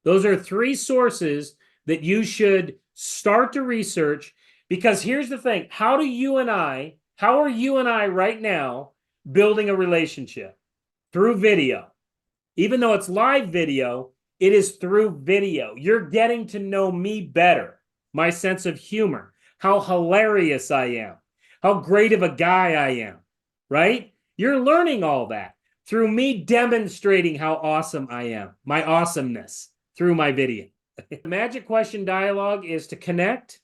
Those are 3 sources that you should start to research, because here's the thing. How are you and I right now building a relationship? Through video. Even though it's live video, it is through video. You're getting to know me better, my sense of humor, how hilarious I am, how great of a guy I am, right? You're learning all that through me demonstrating how awesome I am, my awesomeness through my video. The magic question dialogue is to connect,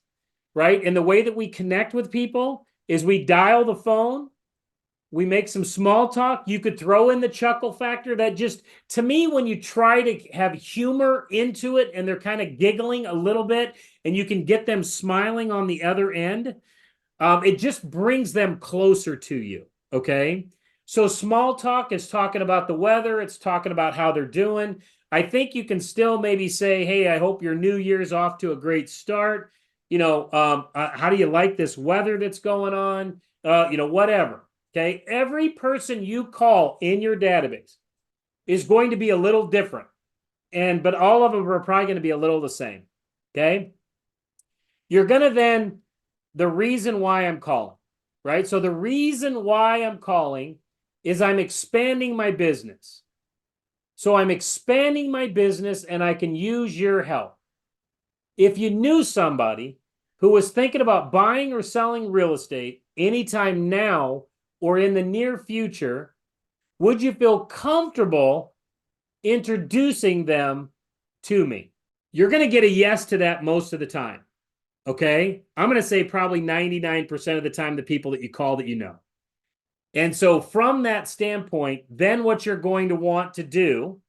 right? And the way that we connect with people is we dial the phone, we make some small talk. You could throw in the chuckle factor. That just, to me, when you try to have humor into it and they're kind of giggling a little bit and you can get them smiling on the other end, it just brings them closer to you, okay? So small talk is talking about the weather. It's talking about how they're doing. I think you can still maybe say, hey, I hope your new year's off to a great start. How do you like this weather that's going on? Whatever. Okay. Every person you call in your database is going to be a little different. But all of them are probably going to be a little the same. Okay. You're going to then, the reason why I'm calling, right? So the reason why I'm calling is I'm expanding my business. So I'm expanding my business and I can use your help. If you knew somebody who was thinking about buying or selling real estate anytime now or in the near future, would you feel comfortable introducing them to me. You're going to get a yes to that most of the time. Okay? I'm going to say probably 99% of the time the people that you call that you know. And so from that standpoint, then what you're going to want to do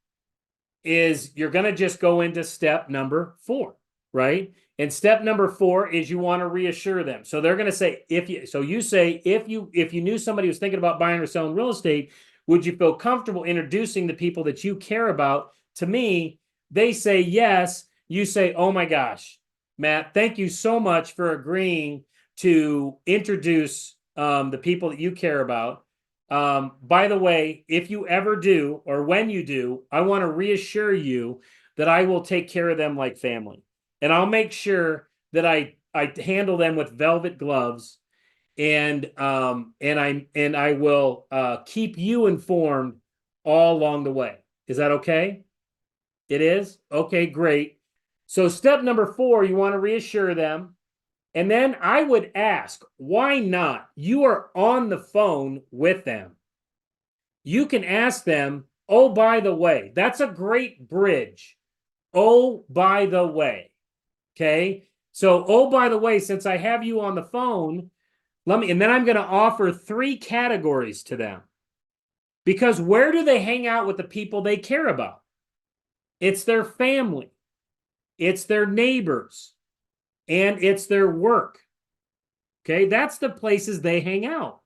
is you're going to just go into step number 4, right? And step number 4 is you want to reassure them. So they're going to say, if you knew somebody was thinking about buying or selling real estate, would you feel comfortable introducing the people that you care about to me? They say yes. You say, oh my gosh, Matt, thank you so much for agreeing to introduce the people that you care about. By the way, if you ever do, or when you do, I want to reassure you that I will take care of them like family. And I'll make sure that I handle them with velvet gloves, and I will keep you informed all along the way. Is that okay? It is? Okay, great. So step number 4, you want to reassure them. And then I would ask, why not? You are on the phone with them. You can ask them, oh, by the way, that's a great bridge. Oh, by the way. Okay. So, oh, by the way, since I have you on the phone, and then I'm going to offer 3 categories to them. Because where do they hang out with the people they care about? It's their family, it's their neighbors, and it's their work. Okay, that's the places they hang out.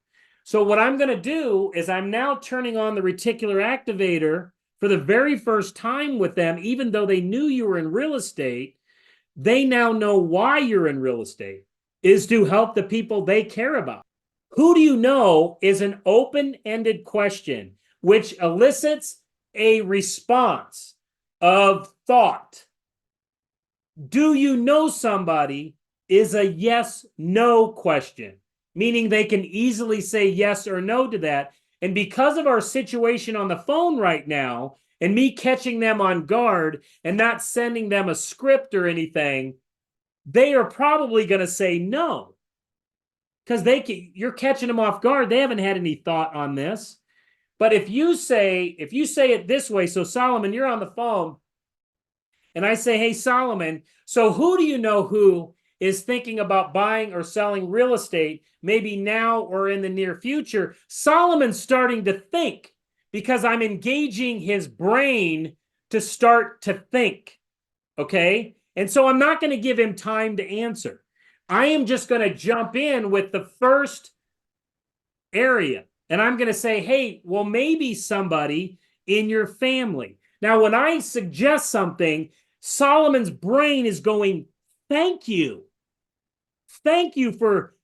So what I'm going to do is I'm now turning on the reticular activator for the very first time with them, even though they knew you were in real estate. They now know why you're in real estate, is to help the people they care about. Who do you know is an open-ended question, which elicits a response of thought. Do you know somebody is a yes-no question, meaning they can easily say yes or no to that. And because of our situation on the phone right now, and me catching them on guard and not sending them a script or anything, they are probably going to say no. Because you're catching them off guard. They haven't had any thought on this. But if you say it this way, so Solomon, you're on the phone, and I say, hey, Solomon, so who do you know who is thinking about buying or selling real estate, maybe now or in the near future? Solomon's starting to think, because I'm engaging his brain to start to think, okay? And so I'm not going to give him time to answer. I am just going to jump in with the first area, and I'm going to say, hey, well, maybe somebody in your family. Now, when I suggest something, Solomon's brain is going, thank you. Thank you for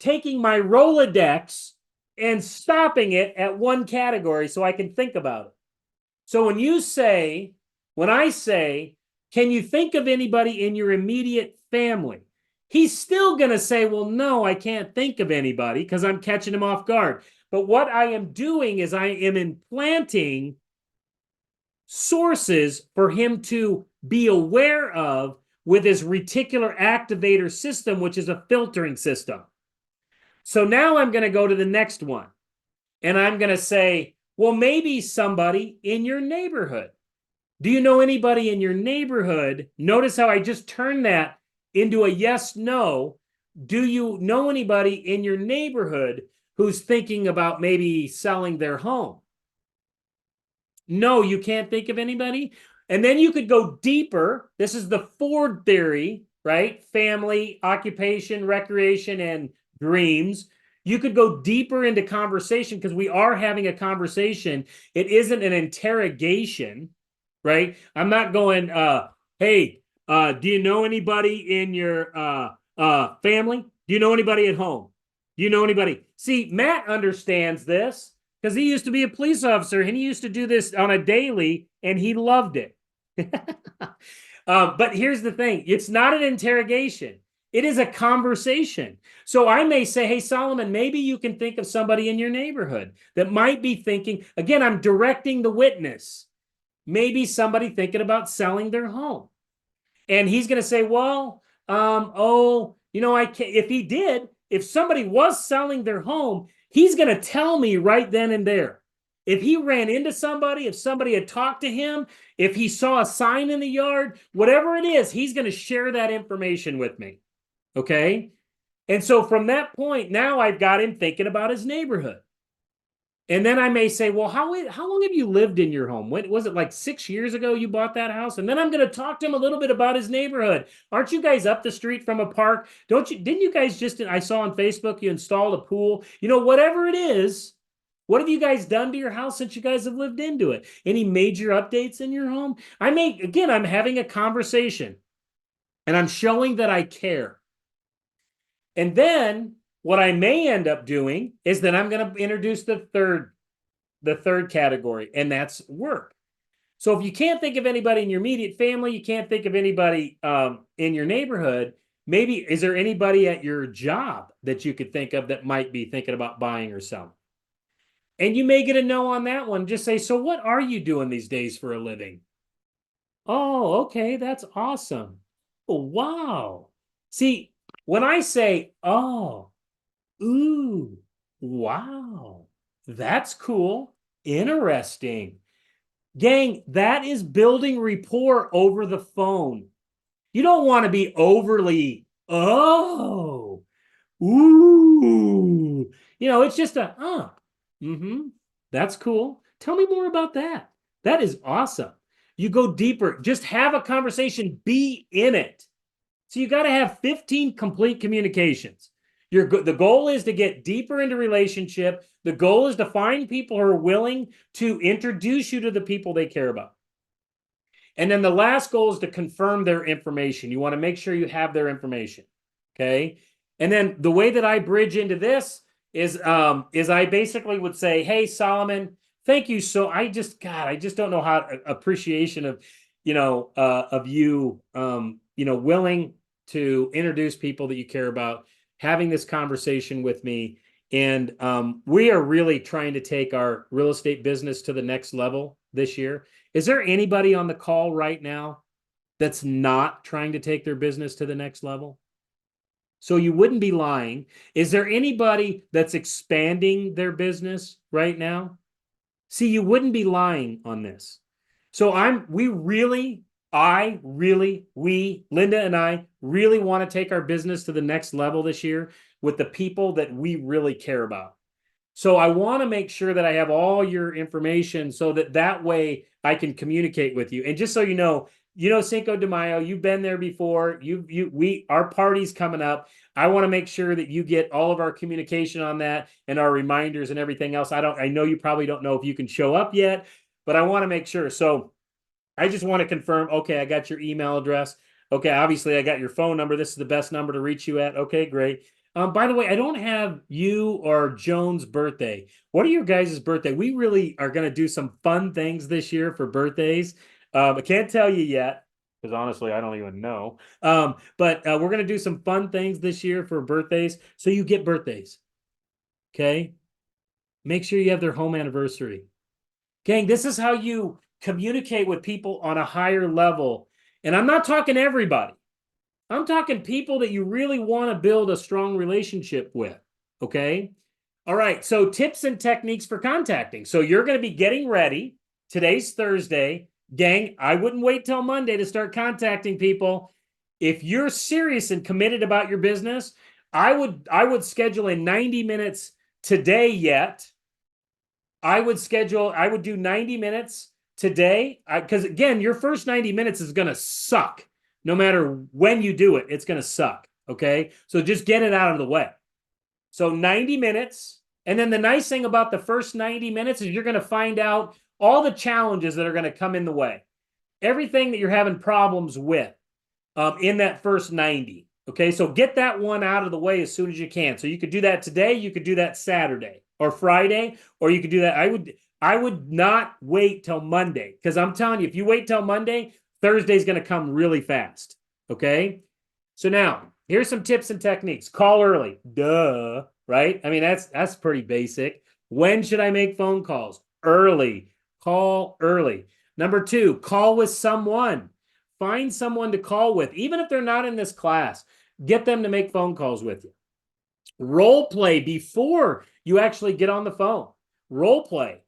taking my Rolodex and stopping it at one category so I can think about it. So when I say, can you think of anybody in your immediate family? He's still going to say, well, no, I can't think of anybody because I'm catching him off guard. But what I am doing is I am implanting sources for him to be aware of with his reticular activator system, which is a filtering system. So now I'm going to go to the next one, and I'm going to say, well, maybe somebody in your neighborhood. Do you know anybody in your neighborhood? Notice how I just turned that into a yes, no. Do you know anybody in your neighborhood who's thinking about maybe selling their home? No, you can't think of anybody. And then you could go deeper. This is the Ford theory, right? Family, occupation, recreation, and dreams. You could go deeper into conversation because we are having a conversation. It isn't an interrogation, right? I'm not going, hey, do you know anybody in your family? Do you know anybody at home? Do you know anybody? See, Matt understands this because he used to be a police officer and he used to do this on a daily and he loved it. But here's the thing. It's not an interrogation. It is a conversation. So I may say, hey, Solomon, maybe you can think of somebody in your neighborhood that might be thinking, again, I'm directing the witness. Maybe somebody thinking about selling their home. And he's going to say, well, I can't. If somebody was selling their home, he's going to tell me right then and there. If he ran into somebody, if somebody had talked to him, if he saw a sign in the yard, whatever it is, he's going to share that information with me. Okay. And so from that point, now I've got him thinking about his neighborhood. And then I may say, well, how long have you lived in your home? When was it, like 6 years ago you bought that house? And then I'm going to talk to him a little bit about his neighborhood. Aren't you guys up the street from a park? Didn't you guys just, I saw on Facebook, you installed a pool, whatever it is. What have you guys done to your house since you guys have lived into it? Any major updates in your home? I'm having a conversation and I'm showing that I care. And then what I may end up doing is that I'm going to introduce the third category, and that's work. So if you can't think of anybody in your immediate family, you can't think of anybody in your neighborhood, maybe is there anybody at your job that you could think of that might be thinking about buying or selling? And you may get a no on that one. Just say, so what are you doing these days for a living? Oh, okay, that's awesome. Oh, wow. See, when I say, oh, ooh, wow, that's cool, interesting. Gang, that is building rapport over the phone. You don't want to be overly, oh, ooh. It's just that's cool. Tell me more about that. That is awesome. You go deeper. Just have a conversation. Be in it. So you got to have 15 complete communications. The goal is to get deeper into relationship. The goal is to find people who are willing to introduce you to the people they care about. And then the last goal is to confirm their information. You want to make sure you have their information. Okay. And then the way that I bridge into this is I basically would say, hey, Solomon, thank you. So I just don't know how appreciation of, you, willing to introduce people that you care about, having this conversation with me. And we are really trying to take our real estate business to the next level this year. Is there anybody on the call right now that's not trying to take their business to the next level? So you wouldn't be lying. Is there anybody that's expanding their business right now? See, you wouldn't be lying on this. So Linda and I really want to take our business to the next level this year with the people that we really care about. So I want to make sure that I have all your information so that way I can communicate with you. And just so you know Cinco de Mayo, you've been there before. Our party's coming up. I want to make sure that you get all of our communication on that and our reminders and everything else. I know you probably don't know if you can show up yet, but I want to make sure. So I just want to confirm, okay, I got your email address. Okay, obviously I got your phone number. This is the best number to reach you at. Okay, great. By the way, I don't have you or Joan's birthday. What are your guys' birthday? We really are going to do some fun things this year for birthdays. I can't tell you yet because honestly, I don't even know. But we're going to do some fun things this year for birthdays. So you get birthdays. Okay? Make sure you have their home anniversary. Gang, this is how you communicate with people on a higher level. And I'm not talking everybody. I'm talking people that you really want to build a strong relationship with. Okay? All right. So tips and techniques for contacting. So you're going to be getting ready. Today's Thursday. Gang, I wouldn't wait till Monday to start contacting people. If you're serious and committed about your business, I would schedule in 90 minutes today yet. I would do 90 minutes today because again, your first 90 minutes is going to suck. No matter when you do it, it's going to suck. Okay. So just get it out of the way. So 90 minutes. And then the nice thing about the first 90 minutes is you're going to find out all the challenges that are going to come in the way. Everything that you're having problems with in that first 90. Okay. So get that one out of the way as soon as you can. So you could do that today. You could do that Saturday or Friday, or you could do that. I would not wait till Monday because I'm telling you, if you wait till Monday, Thursday's going to come really fast. Okay. So now here's some tips and techniques. Call early. Duh. Right. I mean, that's pretty basic. When should I make phone calls? Early. Call early. Number 2, call with someone. Find someone to call with. Even if they're not in this class, get them to make phone calls with you. Role play before you actually get on the phone. Role play.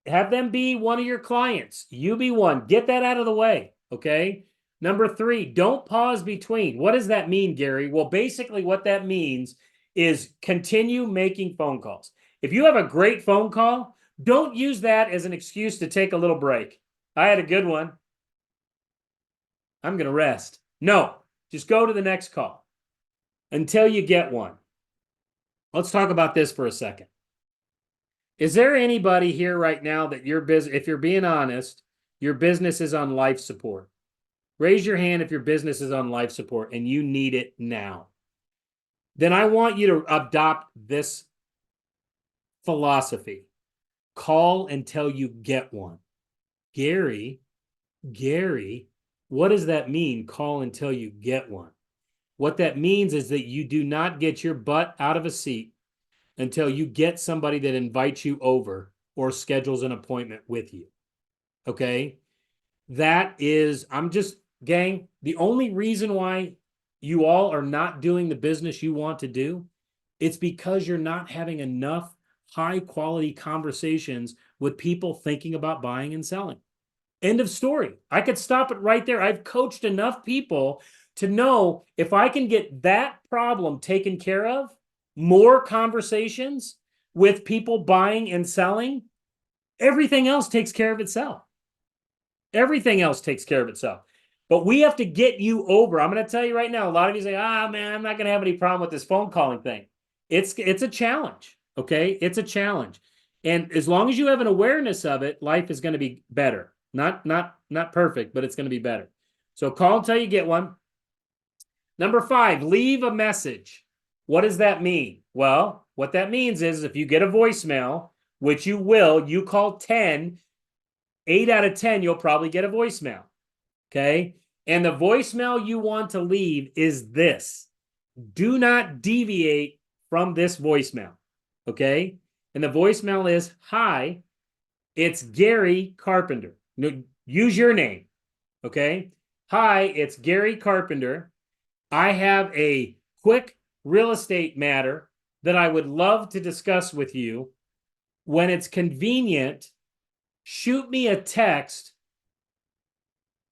Have them be one of your clients. You be one. Get that out of the way, okay? Number 3, don't pause between. What does that mean, Gary? Well, basically what that means is continue making phone calls. If you have a great phone call, don't use that as an excuse to take a little break. I had a good one. I'm going to rest. No, just go to the next call until you get one. Let's talk about this for a second. Is there anybody here right now that your business, if you're being honest, your business is on life support? Raise your hand if your business is on life support and you need it now. Then I want you to adopt this philosophy. Call until you get one. Gary, what does that mean? Call until you get one. What that means is that you do not get your butt out of a seat until you get somebody that invites you over or schedules an appointment with you. Okay? That is, gang, the only reason why you all are not doing the business you want to do, it's because you're not having enough high quality conversations with people thinking about buying and selling. End of story. I could stop it right there. I've coached enough people to know if I can get that problem taken care of, more conversations with people buying and selling, everything else takes care of itself. Everything else takes care of itself. But we have to get you over. I'm going to tell you right now, a lot of you say, man, I'm not going to have any problem with this phone calling thing. It's a challenge, okay? It's a challenge. And as long as you have an awareness of it, life is going to be better. Not perfect, but it's going to be better. So call until you get one. Number 5, leave a message. What does that mean? Well, what that means is if you get a voicemail, which you will, you call 10, 8 out of 10, you'll probably get a voicemail. Okay? And the voicemail you want to leave is this. Do not deviate from this voicemail. Okay? And the voicemail is, hi, it's Gary Carpenter. No, use your name. Okay? Hi, it's Gary Carpenter. I have a quick real estate matter that I would love to discuss with you. When it's convenient, shoot me a text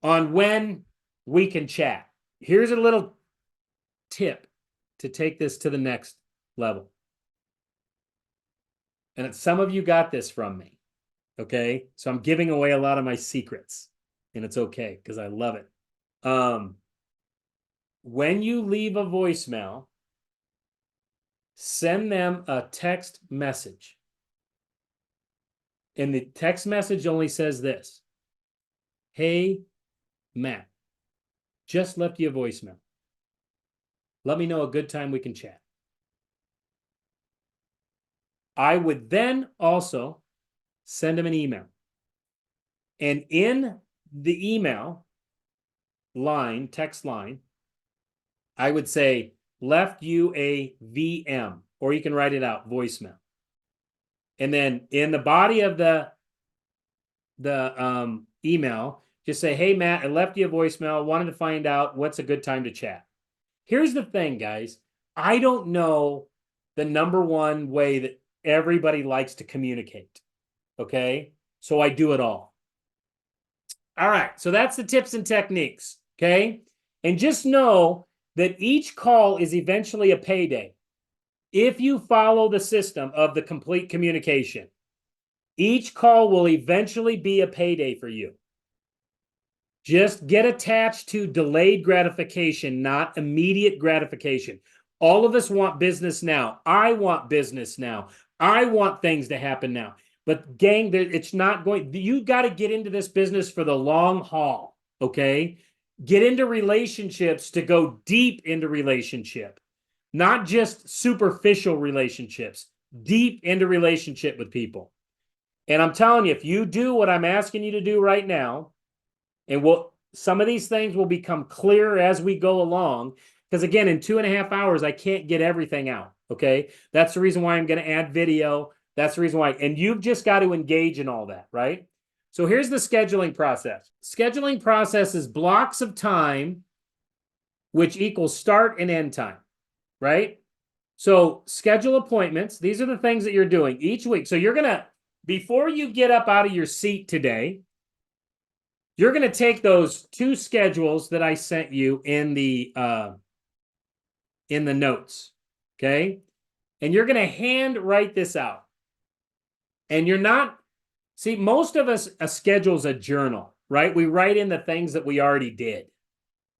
on when we can chat. Here's a little tip to take this to the next level. And some of you got this from me, okay? So I'm giving away a lot of my secrets, and it's okay because I love it. When you leave a voicemail, send them a text message. And the text message only says this. Hey, Matt, just left you a voicemail. Let me know a good time we can chat. I would then also send them an email. And in the email line, text line, I would say, left you a VM, or you can write it out, voicemail. And then in the body of the email, just say, hey, Matt, I left you a voicemail. Wanted to find out what's a good time to chat. Here's the thing, guys. I don't know the number one way that everybody likes to communicate. Okay? So I do it all. All right. So that's the tips and techniques. Okay? And just know that each call is eventually a payday. If you follow the system of the complete communication, each call will eventually be a payday for you. Just get attached to delayed gratification, not immediate gratification. All of us want business now. I want business now. I want things to happen now. But gang, it's not going, you got to get into this business for the long haul, okay? Get into relationships to go deep into relationship, not just superficial relationships, deep into relationship with people. And I'm telling you, if you do what I'm asking you to do right now, and some of these things will become clearer as we go along, because again, in 2.5 hours, I can't get everything out, okay? That's the reason why I'm going to add video. That's the reason why. And you've just got to engage in all that, right? So here's the scheduling process. Scheduling process is blocks of time, which equals start and end time, right? So schedule appointments. These are the things that you're doing each week. So you're going to before you get up out of your seat today, you're going to take those 2 schedules that I sent you in the notes, okay? And you're going to hand write this out. And you're not, see, most of us, a schedule's a journal, right? We write in the things that we already did,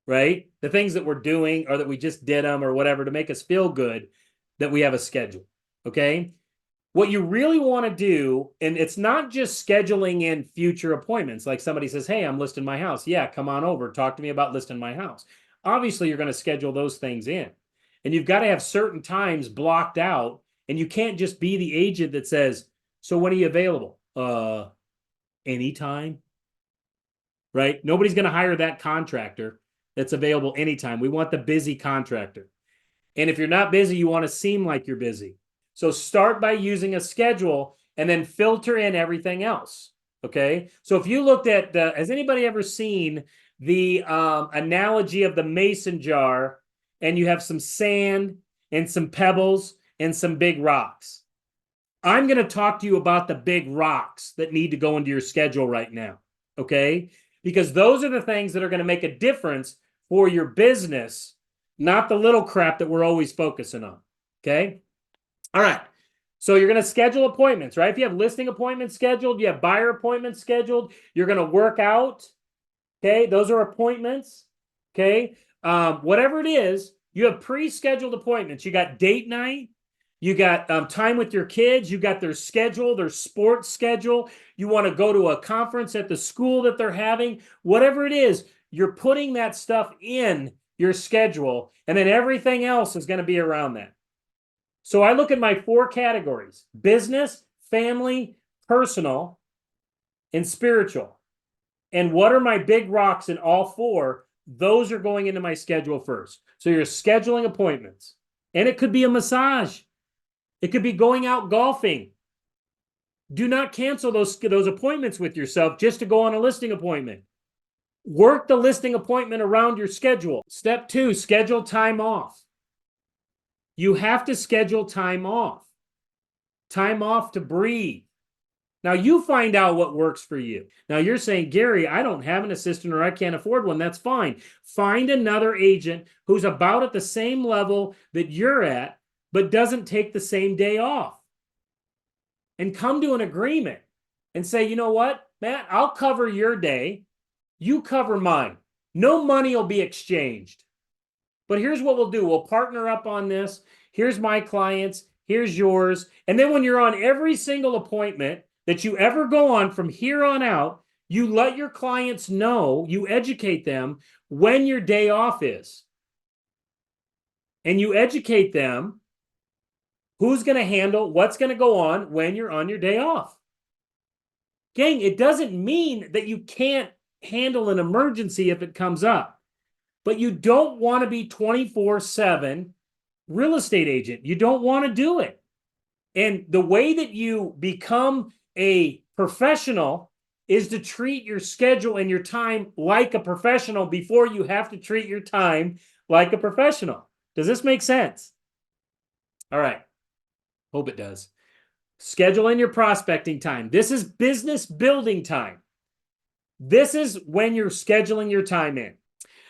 right? The things that we're doing or that we just did them or whatever to make us feel good that we have a schedule, okay? What you really want to do, and it's not just scheduling in future appointments, like somebody says, hey, I'm listing my house. Yeah, come on over, talk to me about listing my house. Obviously, you're going to schedule those things in. And you've got to have certain times blocked out, and you can't just be the agent that says, so when are you available? Anytime, right? Nobody's going to hire that contractor that's available anytime. We want the busy contractor. And if you're not busy, you want to seem like you're busy. So start by using a schedule and then filter in everything else, okay? So if you looked at, has anybody ever seen the analogy of the mason jar, and you have some sand and some pebbles and some big rocks? I'm going to talk to you about the big rocks that need to go into your schedule right now, okay? Because those are the things that are going to make a difference for your business, not the little crap that we're always focusing on, okay? All right. So you're going to schedule appointments, right? If you have listing appointments scheduled, you have buyer appointments scheduled, you're going to work out, okay? Those are appointments, okay? Whatever it is, you have pre-scheduled appointments. You got date night, you got time with your kids, you got their schedule, their sports schedule. You want to go to a conference at the school that they're having, whatever it is, you're putting that stuff in your schedule, and then everything else is going to be around that. So I look at my 4 categories: business, family, personal, and spiritual. And what are my big rocks in all 4? Those are going into my schedule first. So you're scheduling appointments. And it could be a massage. It could be going out golfing. Do not cancel those appointments with yourself just to go on a listing appointment. Work the listing appointment around your schedule. Step 2, schedule time off. You have to schedule time off to breathe. Now you find out what works for you. Now you're saying, Gary, I don't have an assistant or I can't afford one. That's fine. Find another agent who's about at the same level that you're at, but doesn't take the same day off. And come to an agreement and say, you know what, Matt, I'll cover your day. You cover mine. No money will be exchanged. But here's what we'll do. We'll partner up on this. Here's my clients. Here's yours. And then when you're on every single appointment that you ever go on from here on out, you let your clients know, you educate them when your day off is. And you educate them who's going to handle what's going to go on when you're on your day off. Gang, it doesn't mean that you can't handle an emergency if it comes up. But you don't want to be 24/7 real estate agent. You don't want to do it. And the way that you become a professional is to treat your schedule and your time like a professional before you have to treat your time like a professional. Does this make sense? All right. Hope it does. Schedule in your prospecting time. This is business building time. This is when you're scheduling your time in.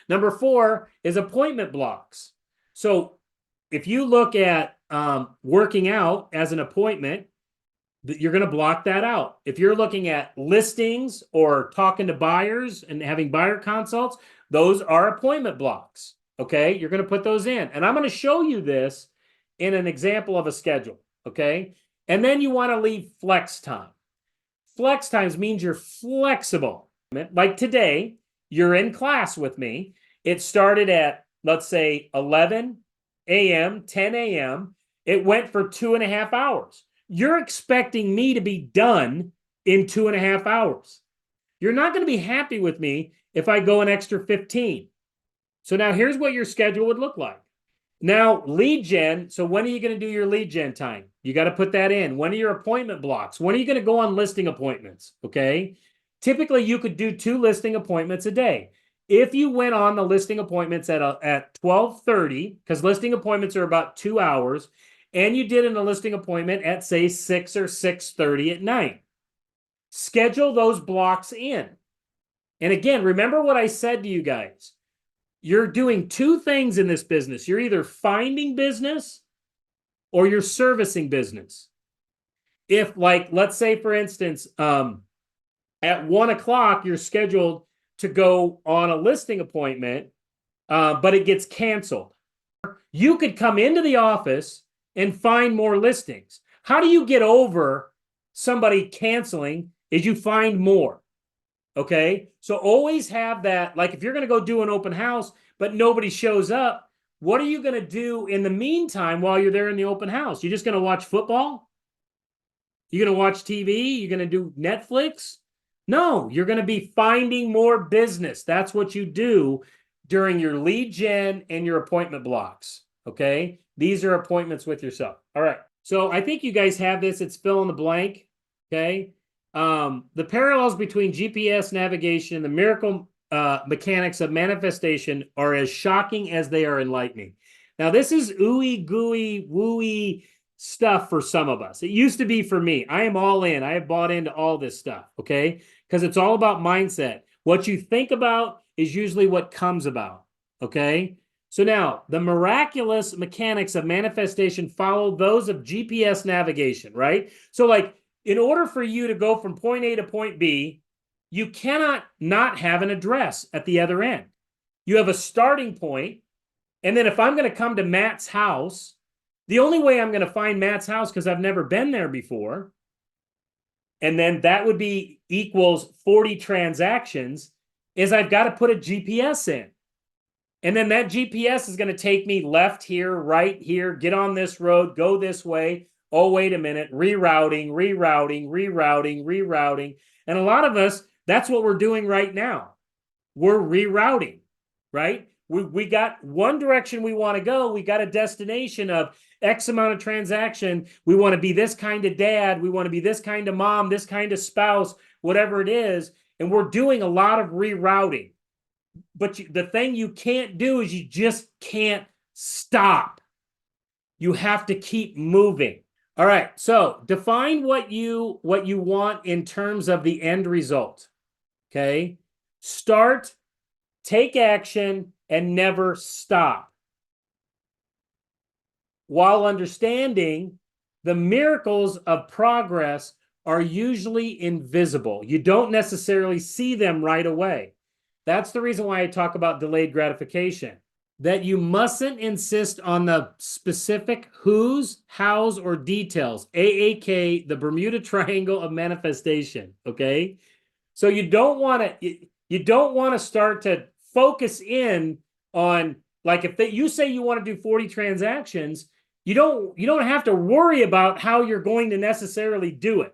Number 4 is appointment blocks. So if you look at working out as an appointment, you're going to block that out. If you're looking at listings or talking to buyers and having buyer consults, those are appointment blocks. Okay, you're going to put those in. And I'm going to show you this in an example of a schedule. Okay, and then you want to leave flex time. Flex times means you're flexible. Like today, you're in class with me. It started at, let's say, 11 a.m., 10 a.m. It went for 2.5 hours. You're expecting me to be done in 2.5 hours. You're not going to be happy with me if I go an extra 15. So now here's what your schedule would look like. Now, lead gen. So when are you going to do your lead gen time? You got to put that in. When are your appointment blocks? When are you going to go on listing appointments? Okay. Typically, you could do 2 listing appointments a day. If you went on the listing appointments at 12:30, because listing appointments are about 2 hours, and you did a listing appointment at, say, 6 or 6:30 at night, Schedule those blocks in. And again, remember what I said to you guys. You're doing two things in this business. You're either finding business or you're servicing business. If, like, let's say, for instance, at 1 o'clock, you're scheduled to go on a listing appointment, but it gets canceled. You could come into the office and find more listings. How do you get over somebody canceling? Is you find more. Okay. So always have that. Like if you're going to go do an open house, but nobody shows up, what are you going to do in the meantime while you're there in the open house? You're just going to watch football? You're going to watch TV? You're going to do Netflix? No, you're going to be finding more business. That's what you do during your lead gen and your appointment blocks. Okay. These are appointments with yourself. All right. So I think you guys have this. It's fill in the blank. Okay. The parallels between GPS navigation and the miracle mechanics of manifestation are as shocking as they are enlightening. Now, this is ooey gooey wooey stuff for some of us. It used to be for me. I am all in. I have bought into all this stuff, okay? Because it's all about mindset. What you think about is usually what comes about, okay? So now, the miraculous mechanics of manifestation follow those of GPS navigation, right? So like, in order for you to go from point A to point B, you cannot not have an address at the other end. You have a starting point, and then if I'm going to come to Matt's house, the only way I'm going to find Matt's house, because I've never been there before, and then that would be equals 40 transactions, is I've got to put a GPS in. And then that GPS is going to take me left here, right here, get on this road, go this way. Oh, wait a minute, rerouting. And a lot of us, that's what we're doing right now. We're rerouting, right? We got one direction we want to go. We got a destination of X amount of transaction. We want to be this kind of dad. We want to be this kind of mom, this kind of spouse, whatever it is. And we're doing a lot of rerouting. But the thing you can't do is you just can't stop. You have to keep moving. All right, so define what you want in terms of the end result, okay? Start, take action, and never stop. While understanding the miracles of progress are usually invisible. You don't necessarily see them right away. That's the reason why I talk about delayed gratification. That you mustn't insist on the specific who's, hows, or details, AAK, the Bermuda Triangle of manifestation, okay? So you don't want to start to focus in on, like if you say you want to do 40 transactions, you don't have to worry about how you're going to necessarily do it.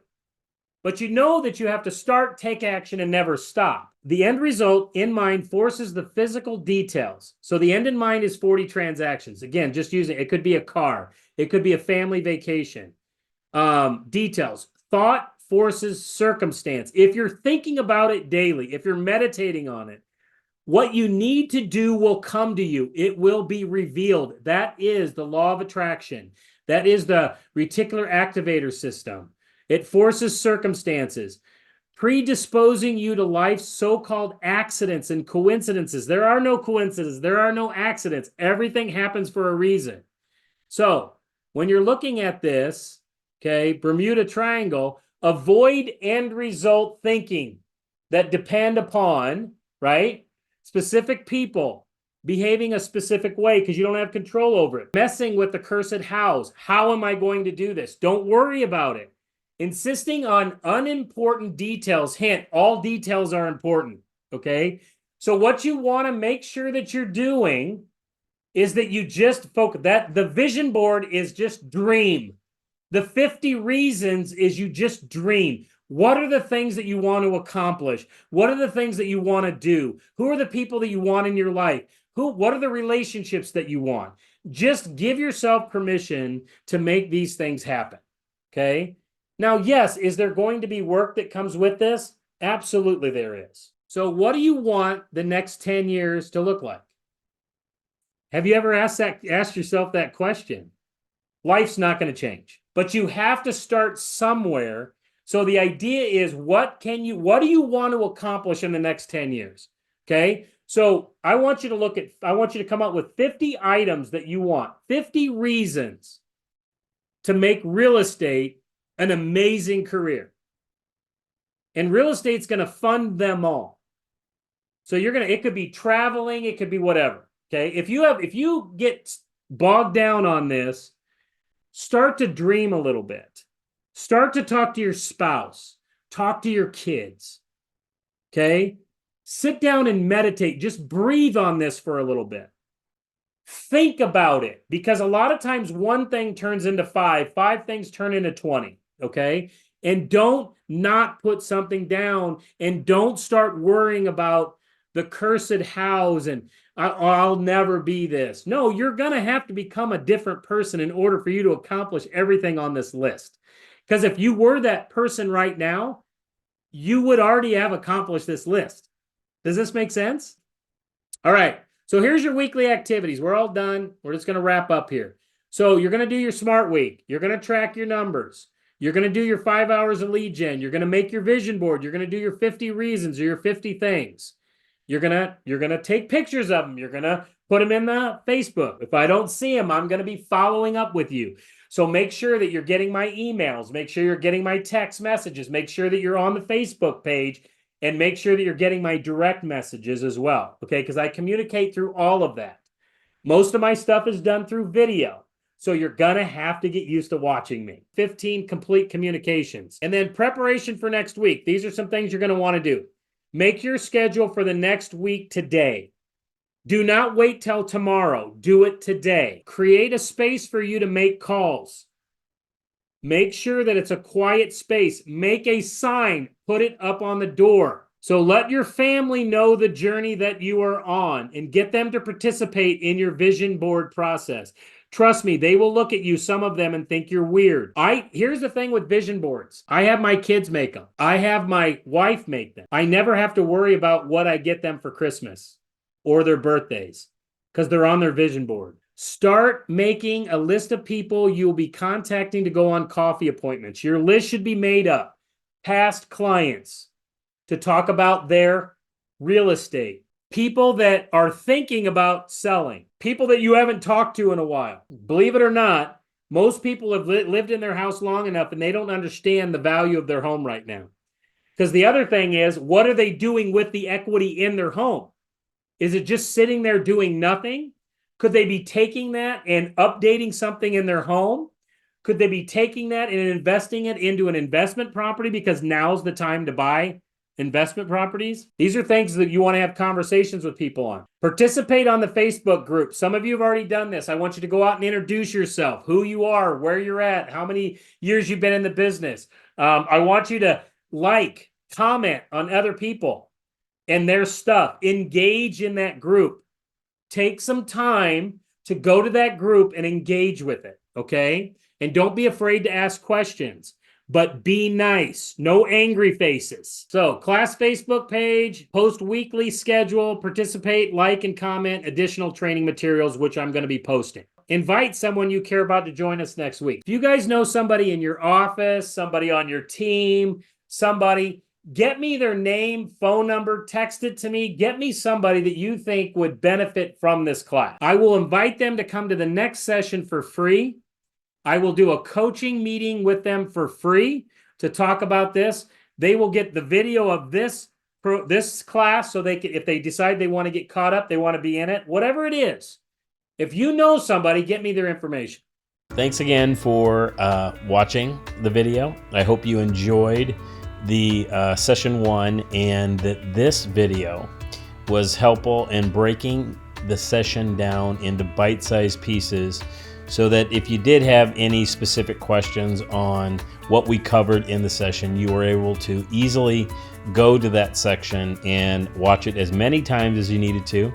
But you know that you have to start, take action, and never stop. The end result in mind forces the physical details. So the end in mind is 40 transactions. Again, just using it could be a car. It could be a family vacation. Details. Thought forces circumstance. If you're thinking about it daily, if you're meditating on it, what you need to do will come to you. It will be revealed. That is the law of attraction. That is the reticular activator system. It forces circumstances, predisposing you to life's so-called accidents and coincidences. There are no coincidences. There are no accidents. Everything happens for a reason. So when you're looking at this, okay, Bermuda Triangle, avoid end result thinking that depend upon, right, specific people behaving a specific way because you don't have control over it. Messing with the cursed hows. How am I going to do this? Don't worry about it. Insisting on unimportant details. Hint, all details are important, okay? So what you want to make sure that you're doing is that you just focus. That the vision board is just dream. The 50 reasons is you just dream. What are the things that you want to accomplish? What are the things that you want to do? Who are the people that you want in your life? What are the relationships that you want? Just give yourself permission to make these things happen, okay? Now, yes, is there going to be work that comes with this? Absolutely there is. So what do you want the next 10 years to look like? Have you ever asked yourself that question? Life's not going to change, but you have to start somewhere So the idea is, what do you want to accomplish in the next 10 years? Okay. So I want you to come up with 50 items that you want, 50 reasons to make real estate an amazing career. And real estate's going to fund them all. So it could be traveling, it could be whatever. Okay. If you get bogged down on this, start to dream a little bit. Start to talk to your spouse, talk to your kids. Okay. Sit down and meditate. Just breathe on this for a little bit. Think about it, because a lot of times one thing turns into five things turn into 20. Okay. And don't not put something down, and don't start worrying about the cursed house and I'll never be this. No, you're going to have to become a different person in order for you to accomplish everything on this list. Because if you were that person right now, you would already have accomplished this list. Does this make sense? All right. So here's your weekly activities. We're all done. We're just going to wrap up here. So you're going to do your smart week. You're going to track your numbers. You're going to do your 5 hours of lead gen. You're going to make your vision board. You're going to do your 50 reasons or your 50 things. You're going to take pictures of them. You're going to put them in the Facebook. If I don't see them, I'm going to be following up with you. So make sure that you're getting my emails. Make sure you're getting my text messages. Make sure that you're on the Facebook page, and make sure that you're getting my direct messages as well. Okay, because I communicate through all of that. Most of my stuff is done through video. So you're going to have to get used to watching me. 15 complete communications. And then preparation for next week. These are some things you're going to want to do. Make your schedule for the next week today. Do not wait till tomorrow. Do it today. Create a space for you to make calls. Make sure that it's a quiet space. Make a sign. Put it up on the door. So let your family know the journey that you are on, and get them to participate in your vision board process. Trust me, they will look at you, some of them, and think you're weird. Here's the thing with vision boards. I have my kids make them. I have my wife make them. I never have to worry about what I get them for Christmas or their birthdays, because they're on their vision board. Start making a list of people you'll be contacting to go on coffee appointments. Your list should be made up. Past clients to talk about their real estate. People that are thinking about selling. People that you haven't talked to in a while. Believe it or not, most people have lived in their house long enough and they don't understand the value of their home right now. Because the other thing is, what are they doing with the equity in their home? Is it just sitting there doing nothing? Could they be taking that and updating something in their home? Could they be taking that and investing it into an investment property, because now's the time to buy investment properties? These are things that you want to have conversations with people on. Participate on the Facebook group. Some of you have already done this. I want you to go out and introduce yourself, who you are, where you're at, how many years you've been in the business. I want you to comment on other people and their stuff. Engage in that group. Take some time to go to that group and engage with it, okay? And don't be afraid to ask questions, but be nice. No angry faces. So, class Facebook page, post weekly schedule, participate, like, and comment additional training materials, which I'm going to be posting. Invite someone you care about to join us next week. If you guys know somebody in your office, somebody on your team, get me their name, phone number, text it to me. Get me somebody that you think would benefit from this class. I will invite them to come to the next session for free. I will do a coaching meeting with them for free to talk about this. They will get the video of this class, so they can, if they decide they want to get caught up, they want to be in it, whatever it is. If you know somebody, get me their information. Thanks again for watching the video. I hope you enjoyed the session 1, and that this video was helpful in breaking the session down into bite-sized pieces, so that if you did have any specific questions on what we covered in the session, you were able to easily go to that section and watch it as many times as you needed to.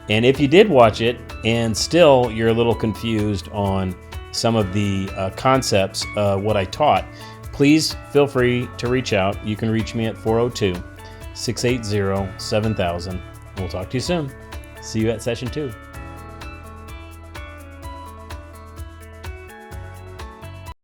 And if you did watch it and still you're a little confused on some of the concepts, what I taught, please feel free to reach out. You can reach me at 402-680-7000. We'll talk to you soon. See you at session 2.